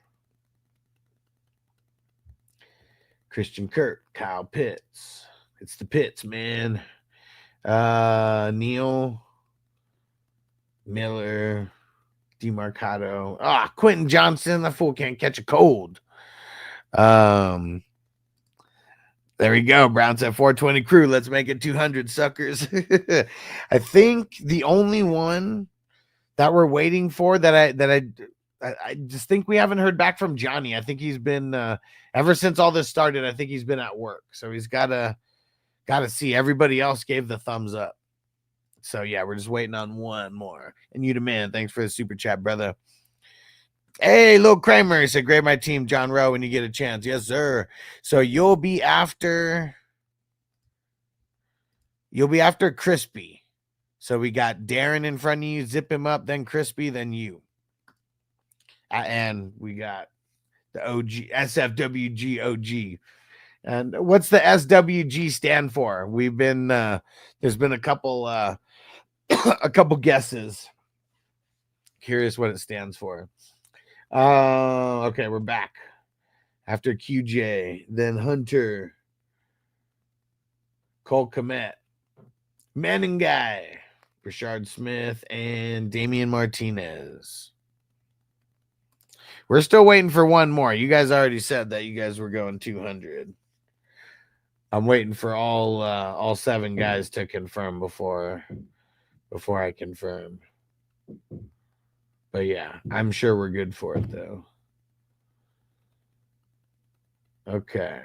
Christian Kirk, Kyle Pitts. It's the Pitts, man. Neil, Miller, DeMarcado. Quentin Johnson. That fool can't catch a cold. There we go. Browns at 420 crew. Let's make it 200, suckers. I think the only one that we're waiting for that I just think we haven't heard back from Johnny. I think he's been ever since all this started. I think he's been at work, so he's gotta see. Everybody else gave the thumbs up. So yeah, we're just waiting on one more. And you the man. Thanks for the super chat, brother. Hey, Lil Kramer, he said, grade my team, John Rowe, when you get a chance. Yes, sir. So you'll be after Crispy. So we got Darren in front of you, zip him up, then Crispy, then you. And we got the OG, SFWG OG. And what's the SWG stand for? We've been there's been a couple guesses. Curious what it stands for. Okay, we're back. After QJ, then Hunter, Cole Kmet, Manningai, Rashard Smith, and Damian Martinez. We're still waiting for one more. You guys already said that you guys were going 200. I'm waiting for all 7 guys to confirm before I confirm. But yeah, I'm sure we're good for it though. Okay.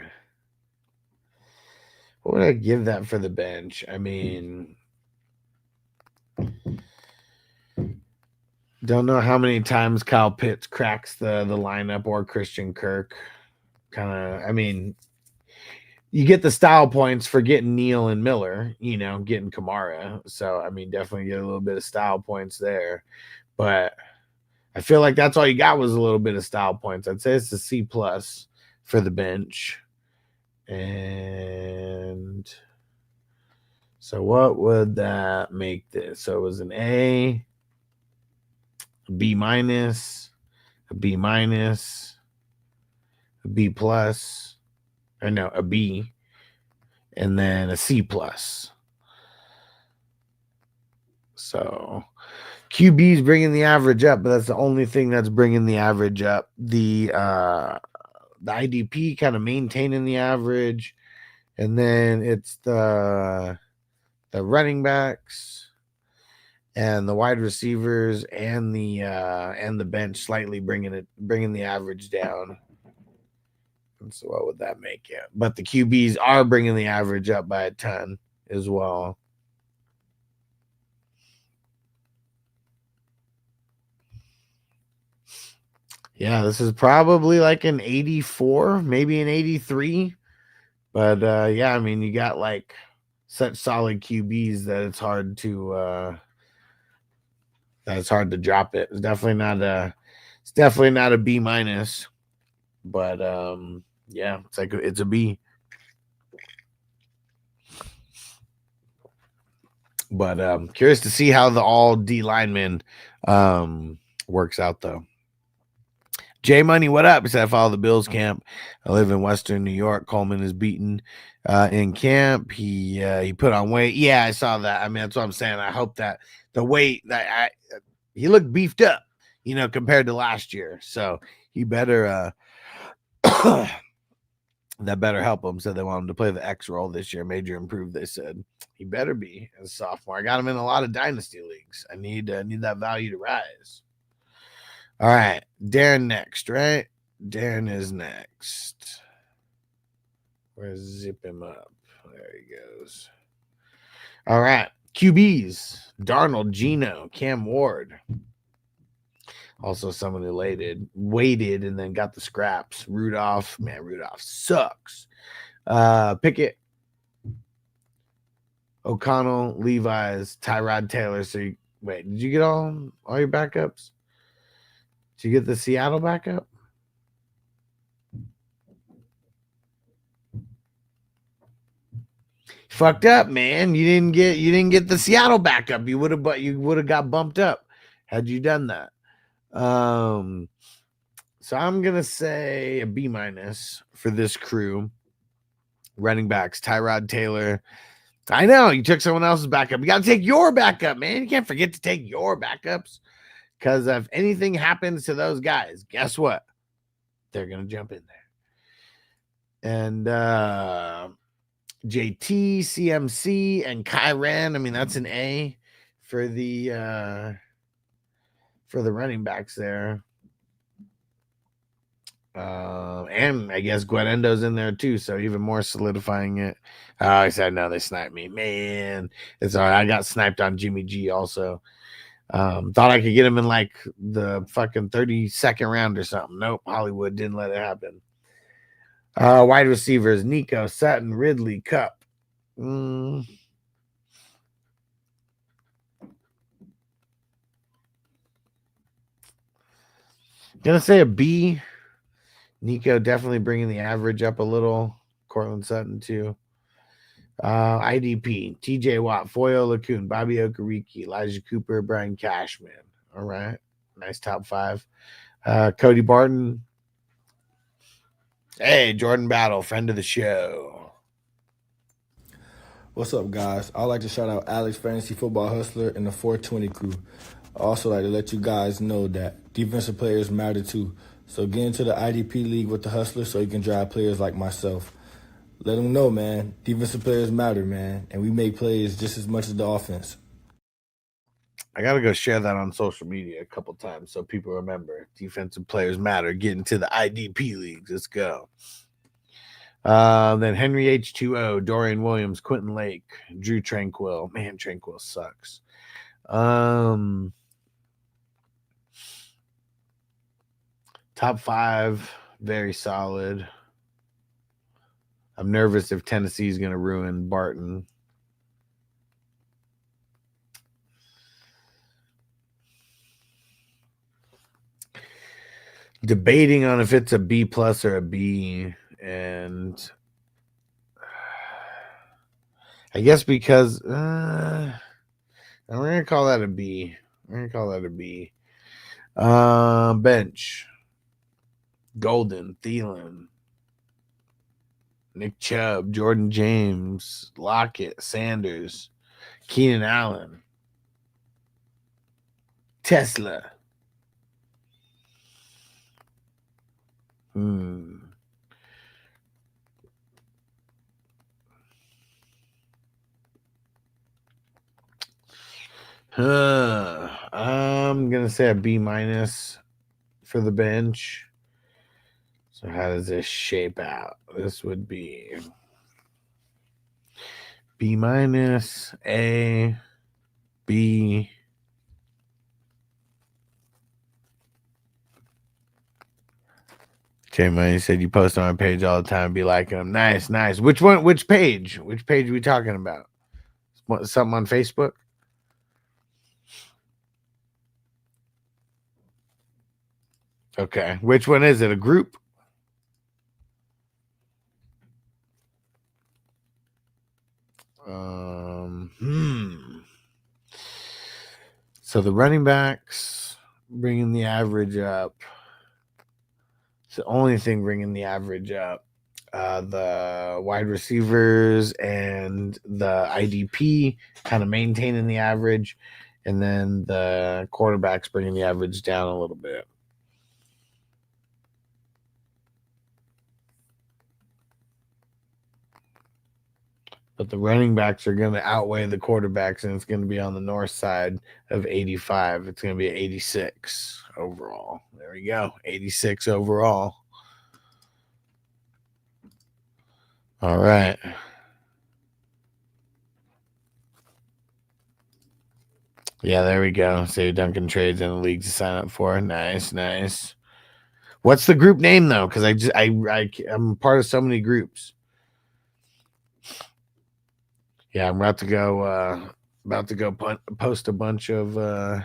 What would I give that for the bench? I mean, don't know how many times Kyle Pitts cracks the lineup or Christian Kirk. I mean, you get the style points for getting Neal and Miller, getting Kamara. So, I mean, definitely get a little bit of style points there. But I feel like that's all you got was a little bit of style points. I'd say it's a C+ for the bench. And so what would that make this? So it was an A, a B-, a B-, a B+, or no, a B, and then a C+. So QB's bringing the average up, but that's the only thing that's bringing the average up. The IDP kind of maintaining the average, and then it's the running backs and the wide receivers and the bench slightly bringing the average down. And so what would that make it? But the QBs are bringing the average up by a ton as well. Yeah, this is probably like an 84, maybe an 83. But yeah, I mean, you got like such solid QBs that it's hard to drop it. It's definitely not a B-, but yeah, it's a B. But curious to see how the all D lineman works out though. J Money, what up? He said, I follow the Bills camp. I live in Western New York. Coleman is beaten in camp. He put on weight. Yeah, I saw that. I mean, that's what I'm saying. I hope that the weight he looked beefed up, compared to last year. So he better that better help him. So they want him to play the X role this year. Major improved, they said. He better be as a sophomore. I got him in a lot of dynasty leagues. I need that value to rise. All right, Darren next, right? Darren is next. Where's zip him up? There he goes. All right, QBs: Darnold, Geno, Cam Ward. Also, someone who waited and then got the scraps. Rudolph, man, Rudolph sucks. Pickett, O'Connell, Levi's, Tyrod Taylor. So wait, did you get all your backups? Did you get the Seattle backup? Fucked up, man. You didn't get the Seattle backup. You would have got bumped up had you done that. So I'm gonna say a B- for this crew. Running backs, Tyrod Taylor. I know you took someone else's backup. You got to take your backup, man. You can't forget to take your backups, because if anything happens to those guys, guess what? They're gonna jump in there. And JT, CMC, and Kyren. I mean, that's an A for the running backs there. And I guess Guarendo's in there too, so even more solidifying it. I said no, they sniped me, man. It's all right. I got sniped on Jimmy G also. Thought I could get him in like the fucking 32nd round or something. Nope, Hollywood didn't let it happen. Wide receivers: Nico, Sutton, Ridley, Cup. Gonna say a B. Nico definitely bringing the average up a little. Cortland Sutton too. IDP: TJ Watt, Foyo Lacoon, Bobby Okereke, Elijah Cooper, Brian Cashman. All right, nice top 5. Cody Barton. Hey, Jordan Battle, friend of the show. What's up, guys? I'd like to shout out Alex Fantasy Football Hustler and the 420 crew. I also like to let you guys know that defensive players matter too. So get into the IDP league with the Hustler so you can drive players like myself. Let them know, man. Defensive players matter, man. And we make plays just as much as the offense. I got to go share that on social media a couple times so people remember defensive players matter. Get into the IDP leagues. Let's go. Then Henry H2O, Dorian Williams, Quentin Lake, Drew Tranquil. Man, Tranquil sucks. Top 5, very solid. I'm nervous if Tennessee is going to ruin Barton. Debating on if it's a B+ or a B, and I guess because we're gonna call that a B. Bench: Golden, Thielen, Nick Chubb, Jordan James, Lockett, Sanders, Keenan Allen, Tesla. I'm gonna say a B- for the bench. So how does this shape out? This would be B-, A, B. Okay, man, you said you post on my page all the time, be liking them. Nice. Which one? Which page? Which page are we talking about? Something on Facebook? Okay. Which one is it? A group? So the running backs bringing the average up. It's the only thing bringing the average up. The wide receivers and the IDP kind of maintaining the average, and then the quarterbacks bringing the average down a little bit. But the running backs are going to outweigh the quarterbacks, and it's going to be on the north side of 85. It's going to be 86 overall. There we go. 86 overall. All right. Yeah, there we go. Say Duncan trades in the league to sign up for. Nice. What's the group name though? Because I'm part of so many groups. Yeah, I'm about to go post a bunch of I'm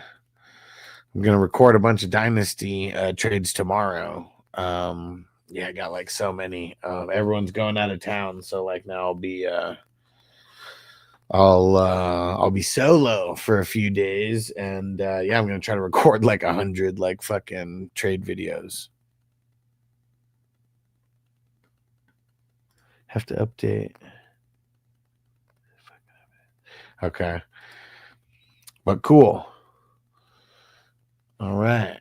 gonna record a bunch of dynasty trades tomorrow. Yeah, I got like so many. Everyone's going out of town, so like now I'll be solo for a few days, and yeah, I'm gonna try to record like 100 like fucking trade videos. Have to update. Okay, but cool. All right,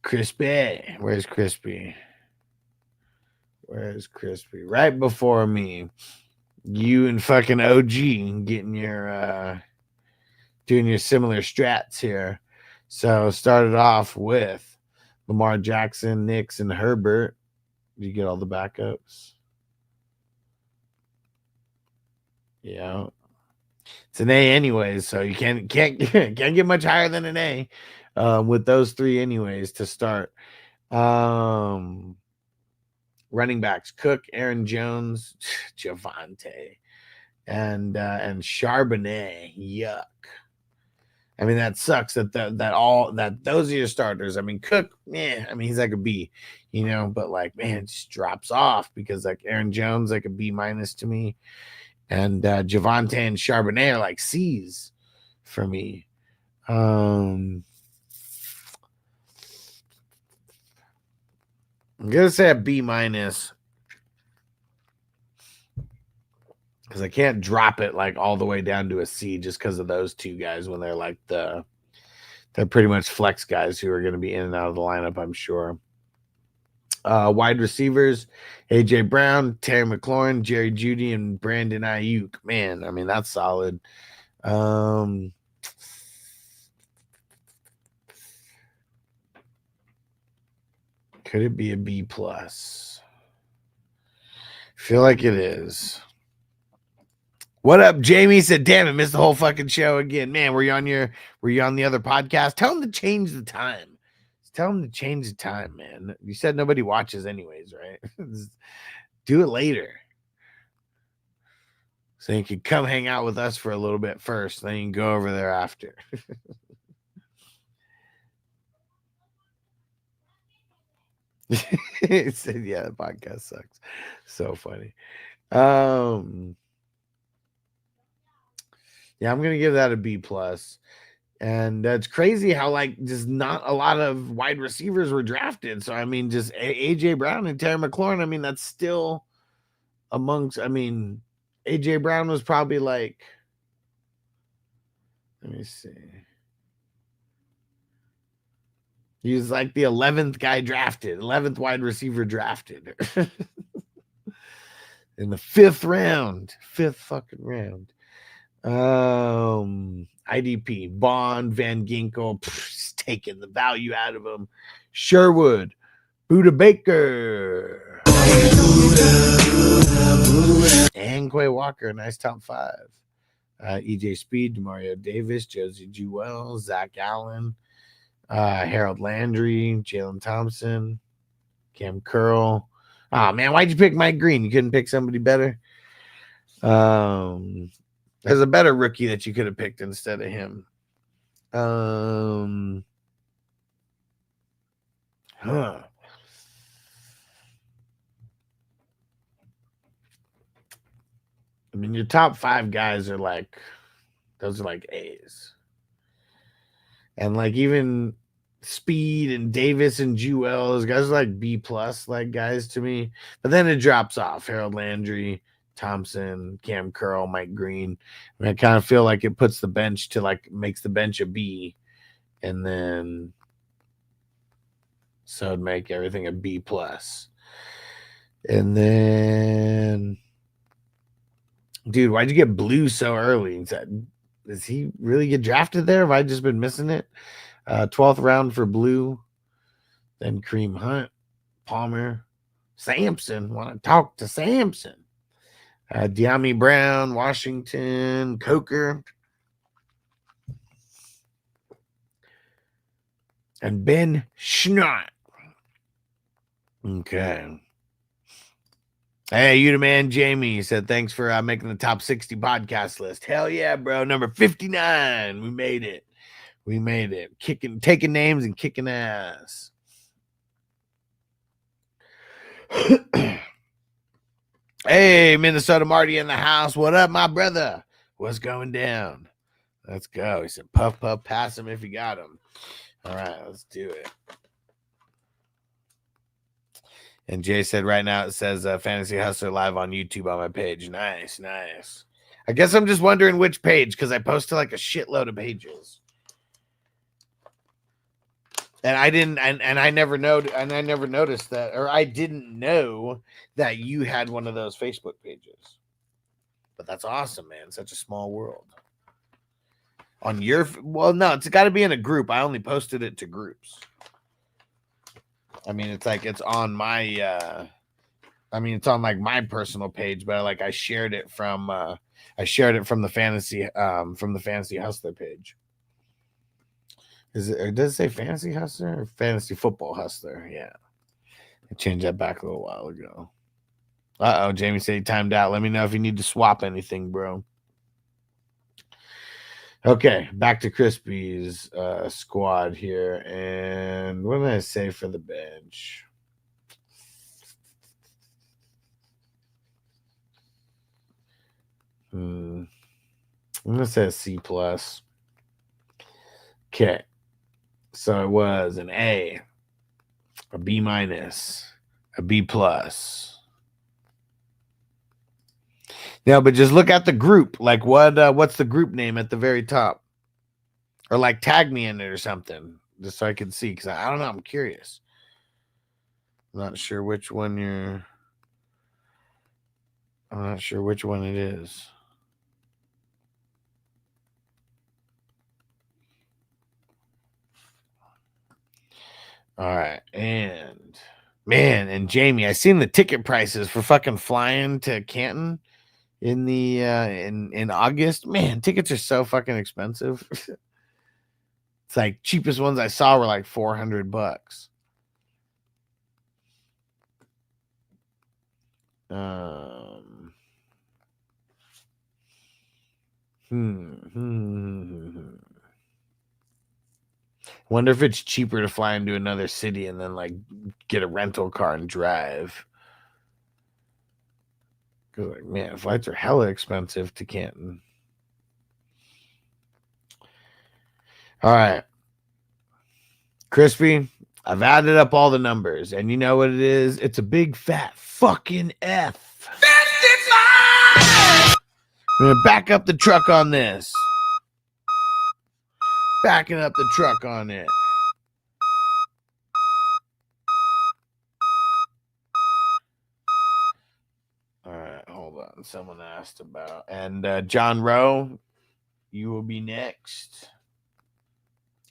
Crispy. Where's Crispy? Where's Crispy? Right before me. You and fucking OG getting your doing your similar strats here. So started off with Lamar Jackson, Knicks, and Herbert. Did you get all the backups? Yeah. It's an A anyways, so you can't get much higher than an A with those three anyways to start. Running backs: Cook, Aaron Jones, Javante, and Charbonnet. Yuck. I mean, that sucks that those are your starters. I mean, Cook, I mean, he's like a B, you know, but like, man, it just drops off because like Aaron Jones, like a B- to me. And Javante and Charbonnet are like C's for me. I'm gonna say a B- because I can't drop it like all the way down to a C just because of those two guys when they're like they're pretty much flex guys who are going to be in and out of the lineup, I'm sure. Wide receivers: AJ Brown, Terry McLaurin, Jerry Jeudy, and Brandon Ayuk. Man, I mean, that's solid. Could it be a B+? Feel like it is. What up, Jamie? Said, damn it, missed the whole fucking show again. Man, were you on the other podcast? Tell them to change the time. Tell them to change the time, man. You said nobody watches anyways, right? Do it later. So you can come hang out with us for a little bit first, then you can go over there after. He said, yeah, the podcast sucks. So funny. Yeah, I'm gonna give that a B+. And it's crazy how like just not a lot of wide receivers were drafted. So I mean, just AJ Brown and Terry McLaurin. I mean, that's still amongst. I mean, AJ Brown was probably like. Let me see. He was like the 11th guy drafted, 11th wide receiver drafted in the 5th fucking round. IDP, Bond, Van Ginkel, just taking the value out of him. Sherwood, Buda Baker, and Quay Walker, nice top 5. EJ Speed, Demario Davis, Josie Jewell, Zach Allen, Harold Landry, Jalen Thompson, Cam Curl. Oh man, why'd you pick Mike Green? You couldn't pick somebody better? There's a better rookie that you could have picked instead of him. I mean, your top 5 guys are like, those are like A's. And like even Speed and Davis and Jewell, those guys are like B+ like guys to me. But then it drops off. Harold Landry, Thompson, Cam Curl, Mike Green. I mean, I kind of feel like it puts the bench to like makes the bench a B, and then so it'd make everything a B+. And then, dude, why'd you get Blue so early? Does he really get drafted there? Have I just been missing it? 12th round for Blue. Then Kareem Hunt, Palmer, Sampson. Want to talk to Sampson? De'Ami Brown, Washington, Coker, and Ben Schnott. Okay. Hey, you the man, Jamie said, thanks for making the top 60 podcast list. Hell yeah, bro. Number 59. We made it. Taking names and kicking ass. Hey, Minnesota Marty in the house. What up, my brother? What's going down? Let's go. He said, puff, puff, pass him if you got him. All right, let's do it. And Jay said right now it says Fantasy Hustler live on YouTube on my page. Nice, nice. I guess I'm just wondering which page because I posted like a shitload of pages. And I didn't, and I never noticed that, or I didn't know that you had one of those Facebook pages. But that's awesome, man. Such a small world. On your, well, no, it's got to be in a group. I only posted it to groups. I mean, it's like it's on my, it's on like my personal page, but like I shared it from the fantasy hustler page. Is it, or does it say fantasy hustler or fantasy football hustler? Yeah. I changed that back a little while ago. Uh-oh, Jamie said he timed out. Let me know if you need to swap anything, bro. Okay, back to Crispy's squad here. And what did I say for the bench? I'm going to say a C+. Okay. So it was an A, a B-, a B+. No, but just look at the group. Like what's the group name at the very top? Or like tag me in it or something. Just so I can see. Because I don't know. I'm curious. I'm not sure which one it is. All right. And man, and Jamie, I seen the ticket prices for fucking flying to Canton in the in August. Man, tickets are so fucking expensive. It's like cheapest ones I saw were like $400. Wonder if it's cheaper to fly into another city and then like get a rental car and drive. Cause like, man, flights are hella expensive to Canton. All right. Crispy, I've added up all the numbers, and you know what it is? It's a big fat fucking F. 55! I'm gonna back up the truck on this. Backing up the truck on it. All right, hold on. Someone asked about, and John Rowe, you will be next.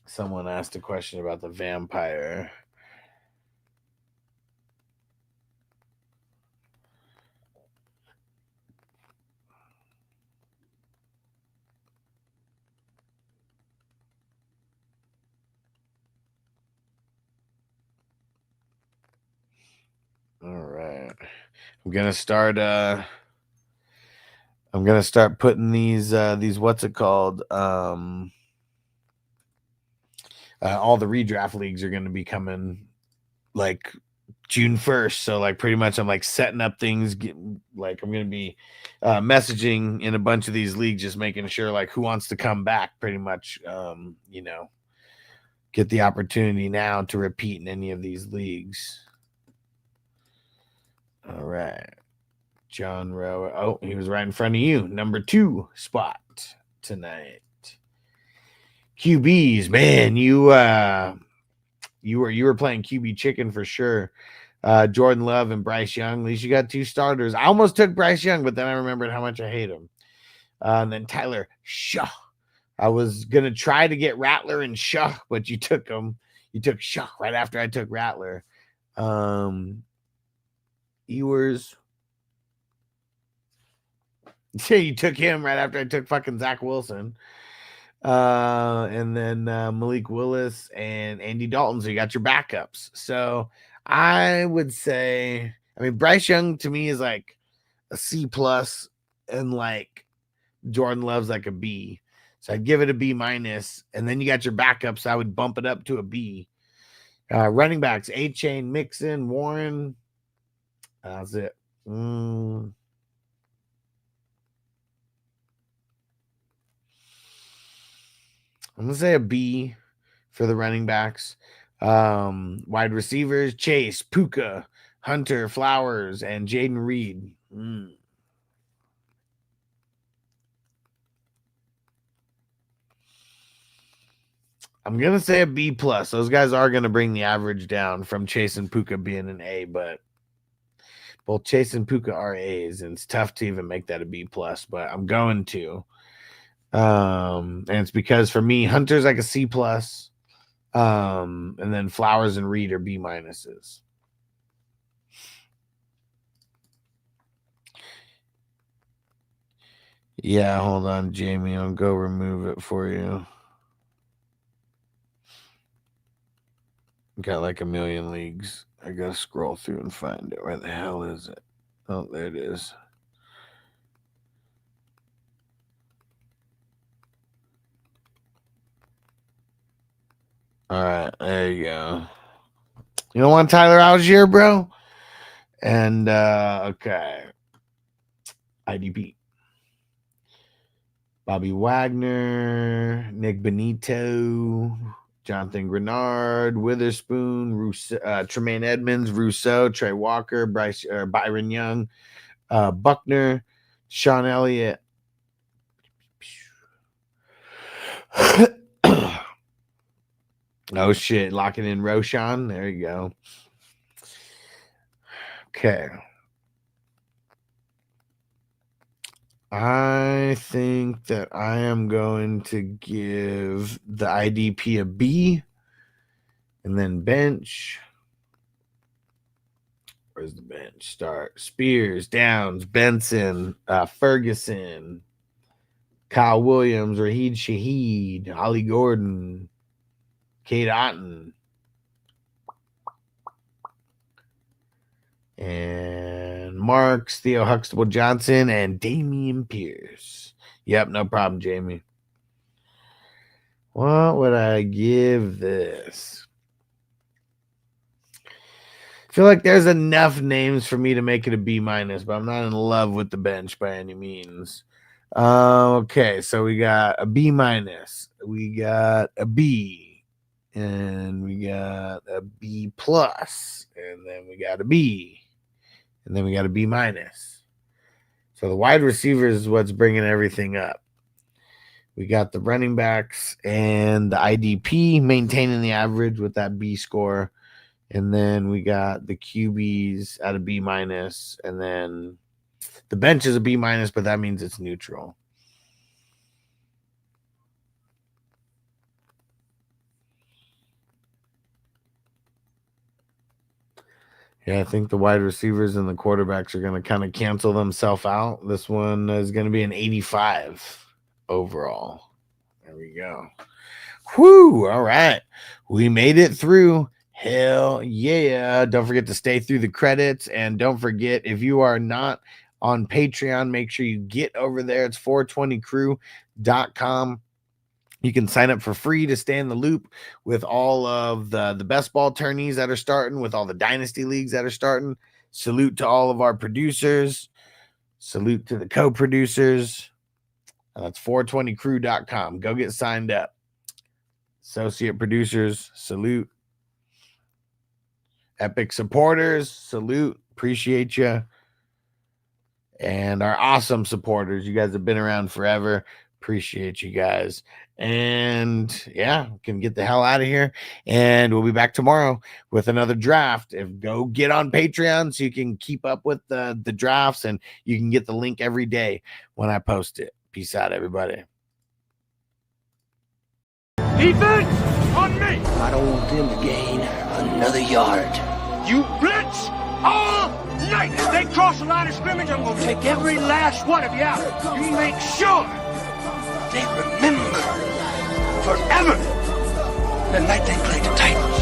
Someone asked a question about the vampire. All right. I'm gonna start putting these what's it called? All the redraft leagues are going to be coming like June 1st. So like pretty much I'm like setting up things. Like I'm going to be messaging in a bunch of these leagues, just making sure like who wants to come back pretty much, get the opportunity now to repeat in any of these leagues. All right. John Rowe. Oh, he was right in front of you. Number 2 spot tonight. QBs, man, you were playing QB chicken for sure. Jordan Love and Bryce Young. At least you got 2 starters. I almost took Bryce Young, but then I remembered how much I hate him. And then Tyler Shaw. I was gonna try to get Rattler and Shaw, but you took him. You took Shaw right after I took Rattler. Ewers. Yeah, you took him right after I took fucking Zach Wilson. And then Malik Willis and Andy Dalton. So you got your backups. So I would say, Bryce Young to me is like a C+, and like Jordan Love's like a B. So I'd give it a B-. And then you got your backups. So I would bump it up to a B. Running backs, A-Chain, Mixon, Warren. That's it. I'm gonna say a B for the running backs. Wide receivers: Chase, Puka, Hunter, Flowers, and Jaden Reed. I'm gonna say a B plus. Those guys are gonna bring the average down from Chase and Puka being an A, but both Chase and Puka are A's, and it's tough to even make that a B plus. But I'm going to, and it's because for me, Hunter's like a C plus, and then Flowers and Reed are B minuses. Yeah, hold on, Jamie. I'll go remove it for you. Got like a million leagues. I gotta scroll through and find it. Where the hell is it? Oh, there it is. All right, there you go. You don't want Tyler Algier, bro? And okay. IDP. Bobby Wagner, Nick Benito, Jonathan Grenard, Witherspoon, Tremaine Edmonds, Rousseau, Trey Walker, Byron Young, Buckner, Sean Elliott. Oh, shit. Locking in Roshan. There you go. Okay. I think that I am going to give the IDP a B and then bench. Where's the bench? Start. Spears, Downs, Benson, Ferguson, Kyle Williams, Raheed Shaheed, Ollie Gordon, Kate Otten, and Marks, Theo Huxtable Johnson, and Damian Pierce. Yep, no problem, Jamie. What would I give this? I feel like there's enough names for me to make it a B minus, but I'm not in love with the bench by any means. Okay, so we got a B minus, we got a B, and we got a B plus, and then we got a B, and then we got a B minus. So the wide receivers is what's bringing everything up. We got the running backs and the IDP maintaining the average with that B score. And then we got the QBs at a B minus. And then the bench is a B minus, but that means it's neutral. Yeah, I think the wide receivers and the quarterbacks are going to kind of cancel themselves out. This one is going to be an 85 overall. There we go. Whoo! All right. We made it through. Hell yeah. Don't forget to stay through the credits. And don't forget, if you are not on Patreon, make sure you get over there. It's 420crew.com. You can sign up for free to stay in the loop with all of the best ball tourneys that are starting, with all the dynasty leagues that are starting. Salute to all of our producers. Salute to the co-producers. That's 420crew.com. Go get signed up. Associate producers, salute. Epic supporters, salute. Appreciate you. And our awesome supporters. You guys have been around forever. Appreciate you guys. And yeah, can get the hell out of here. And we'll be back tomorrow with another draft. Go get on Patreon so you can keep up with the drafts, and you can get the link every day when I post it. Peace out, everybody. Defense on me. I don't want them to gain another yard. You blitz all night. If they cross the line of scrimmage, I'm going to take every last one of you out. You make sure they remember forever the night they played the Titans.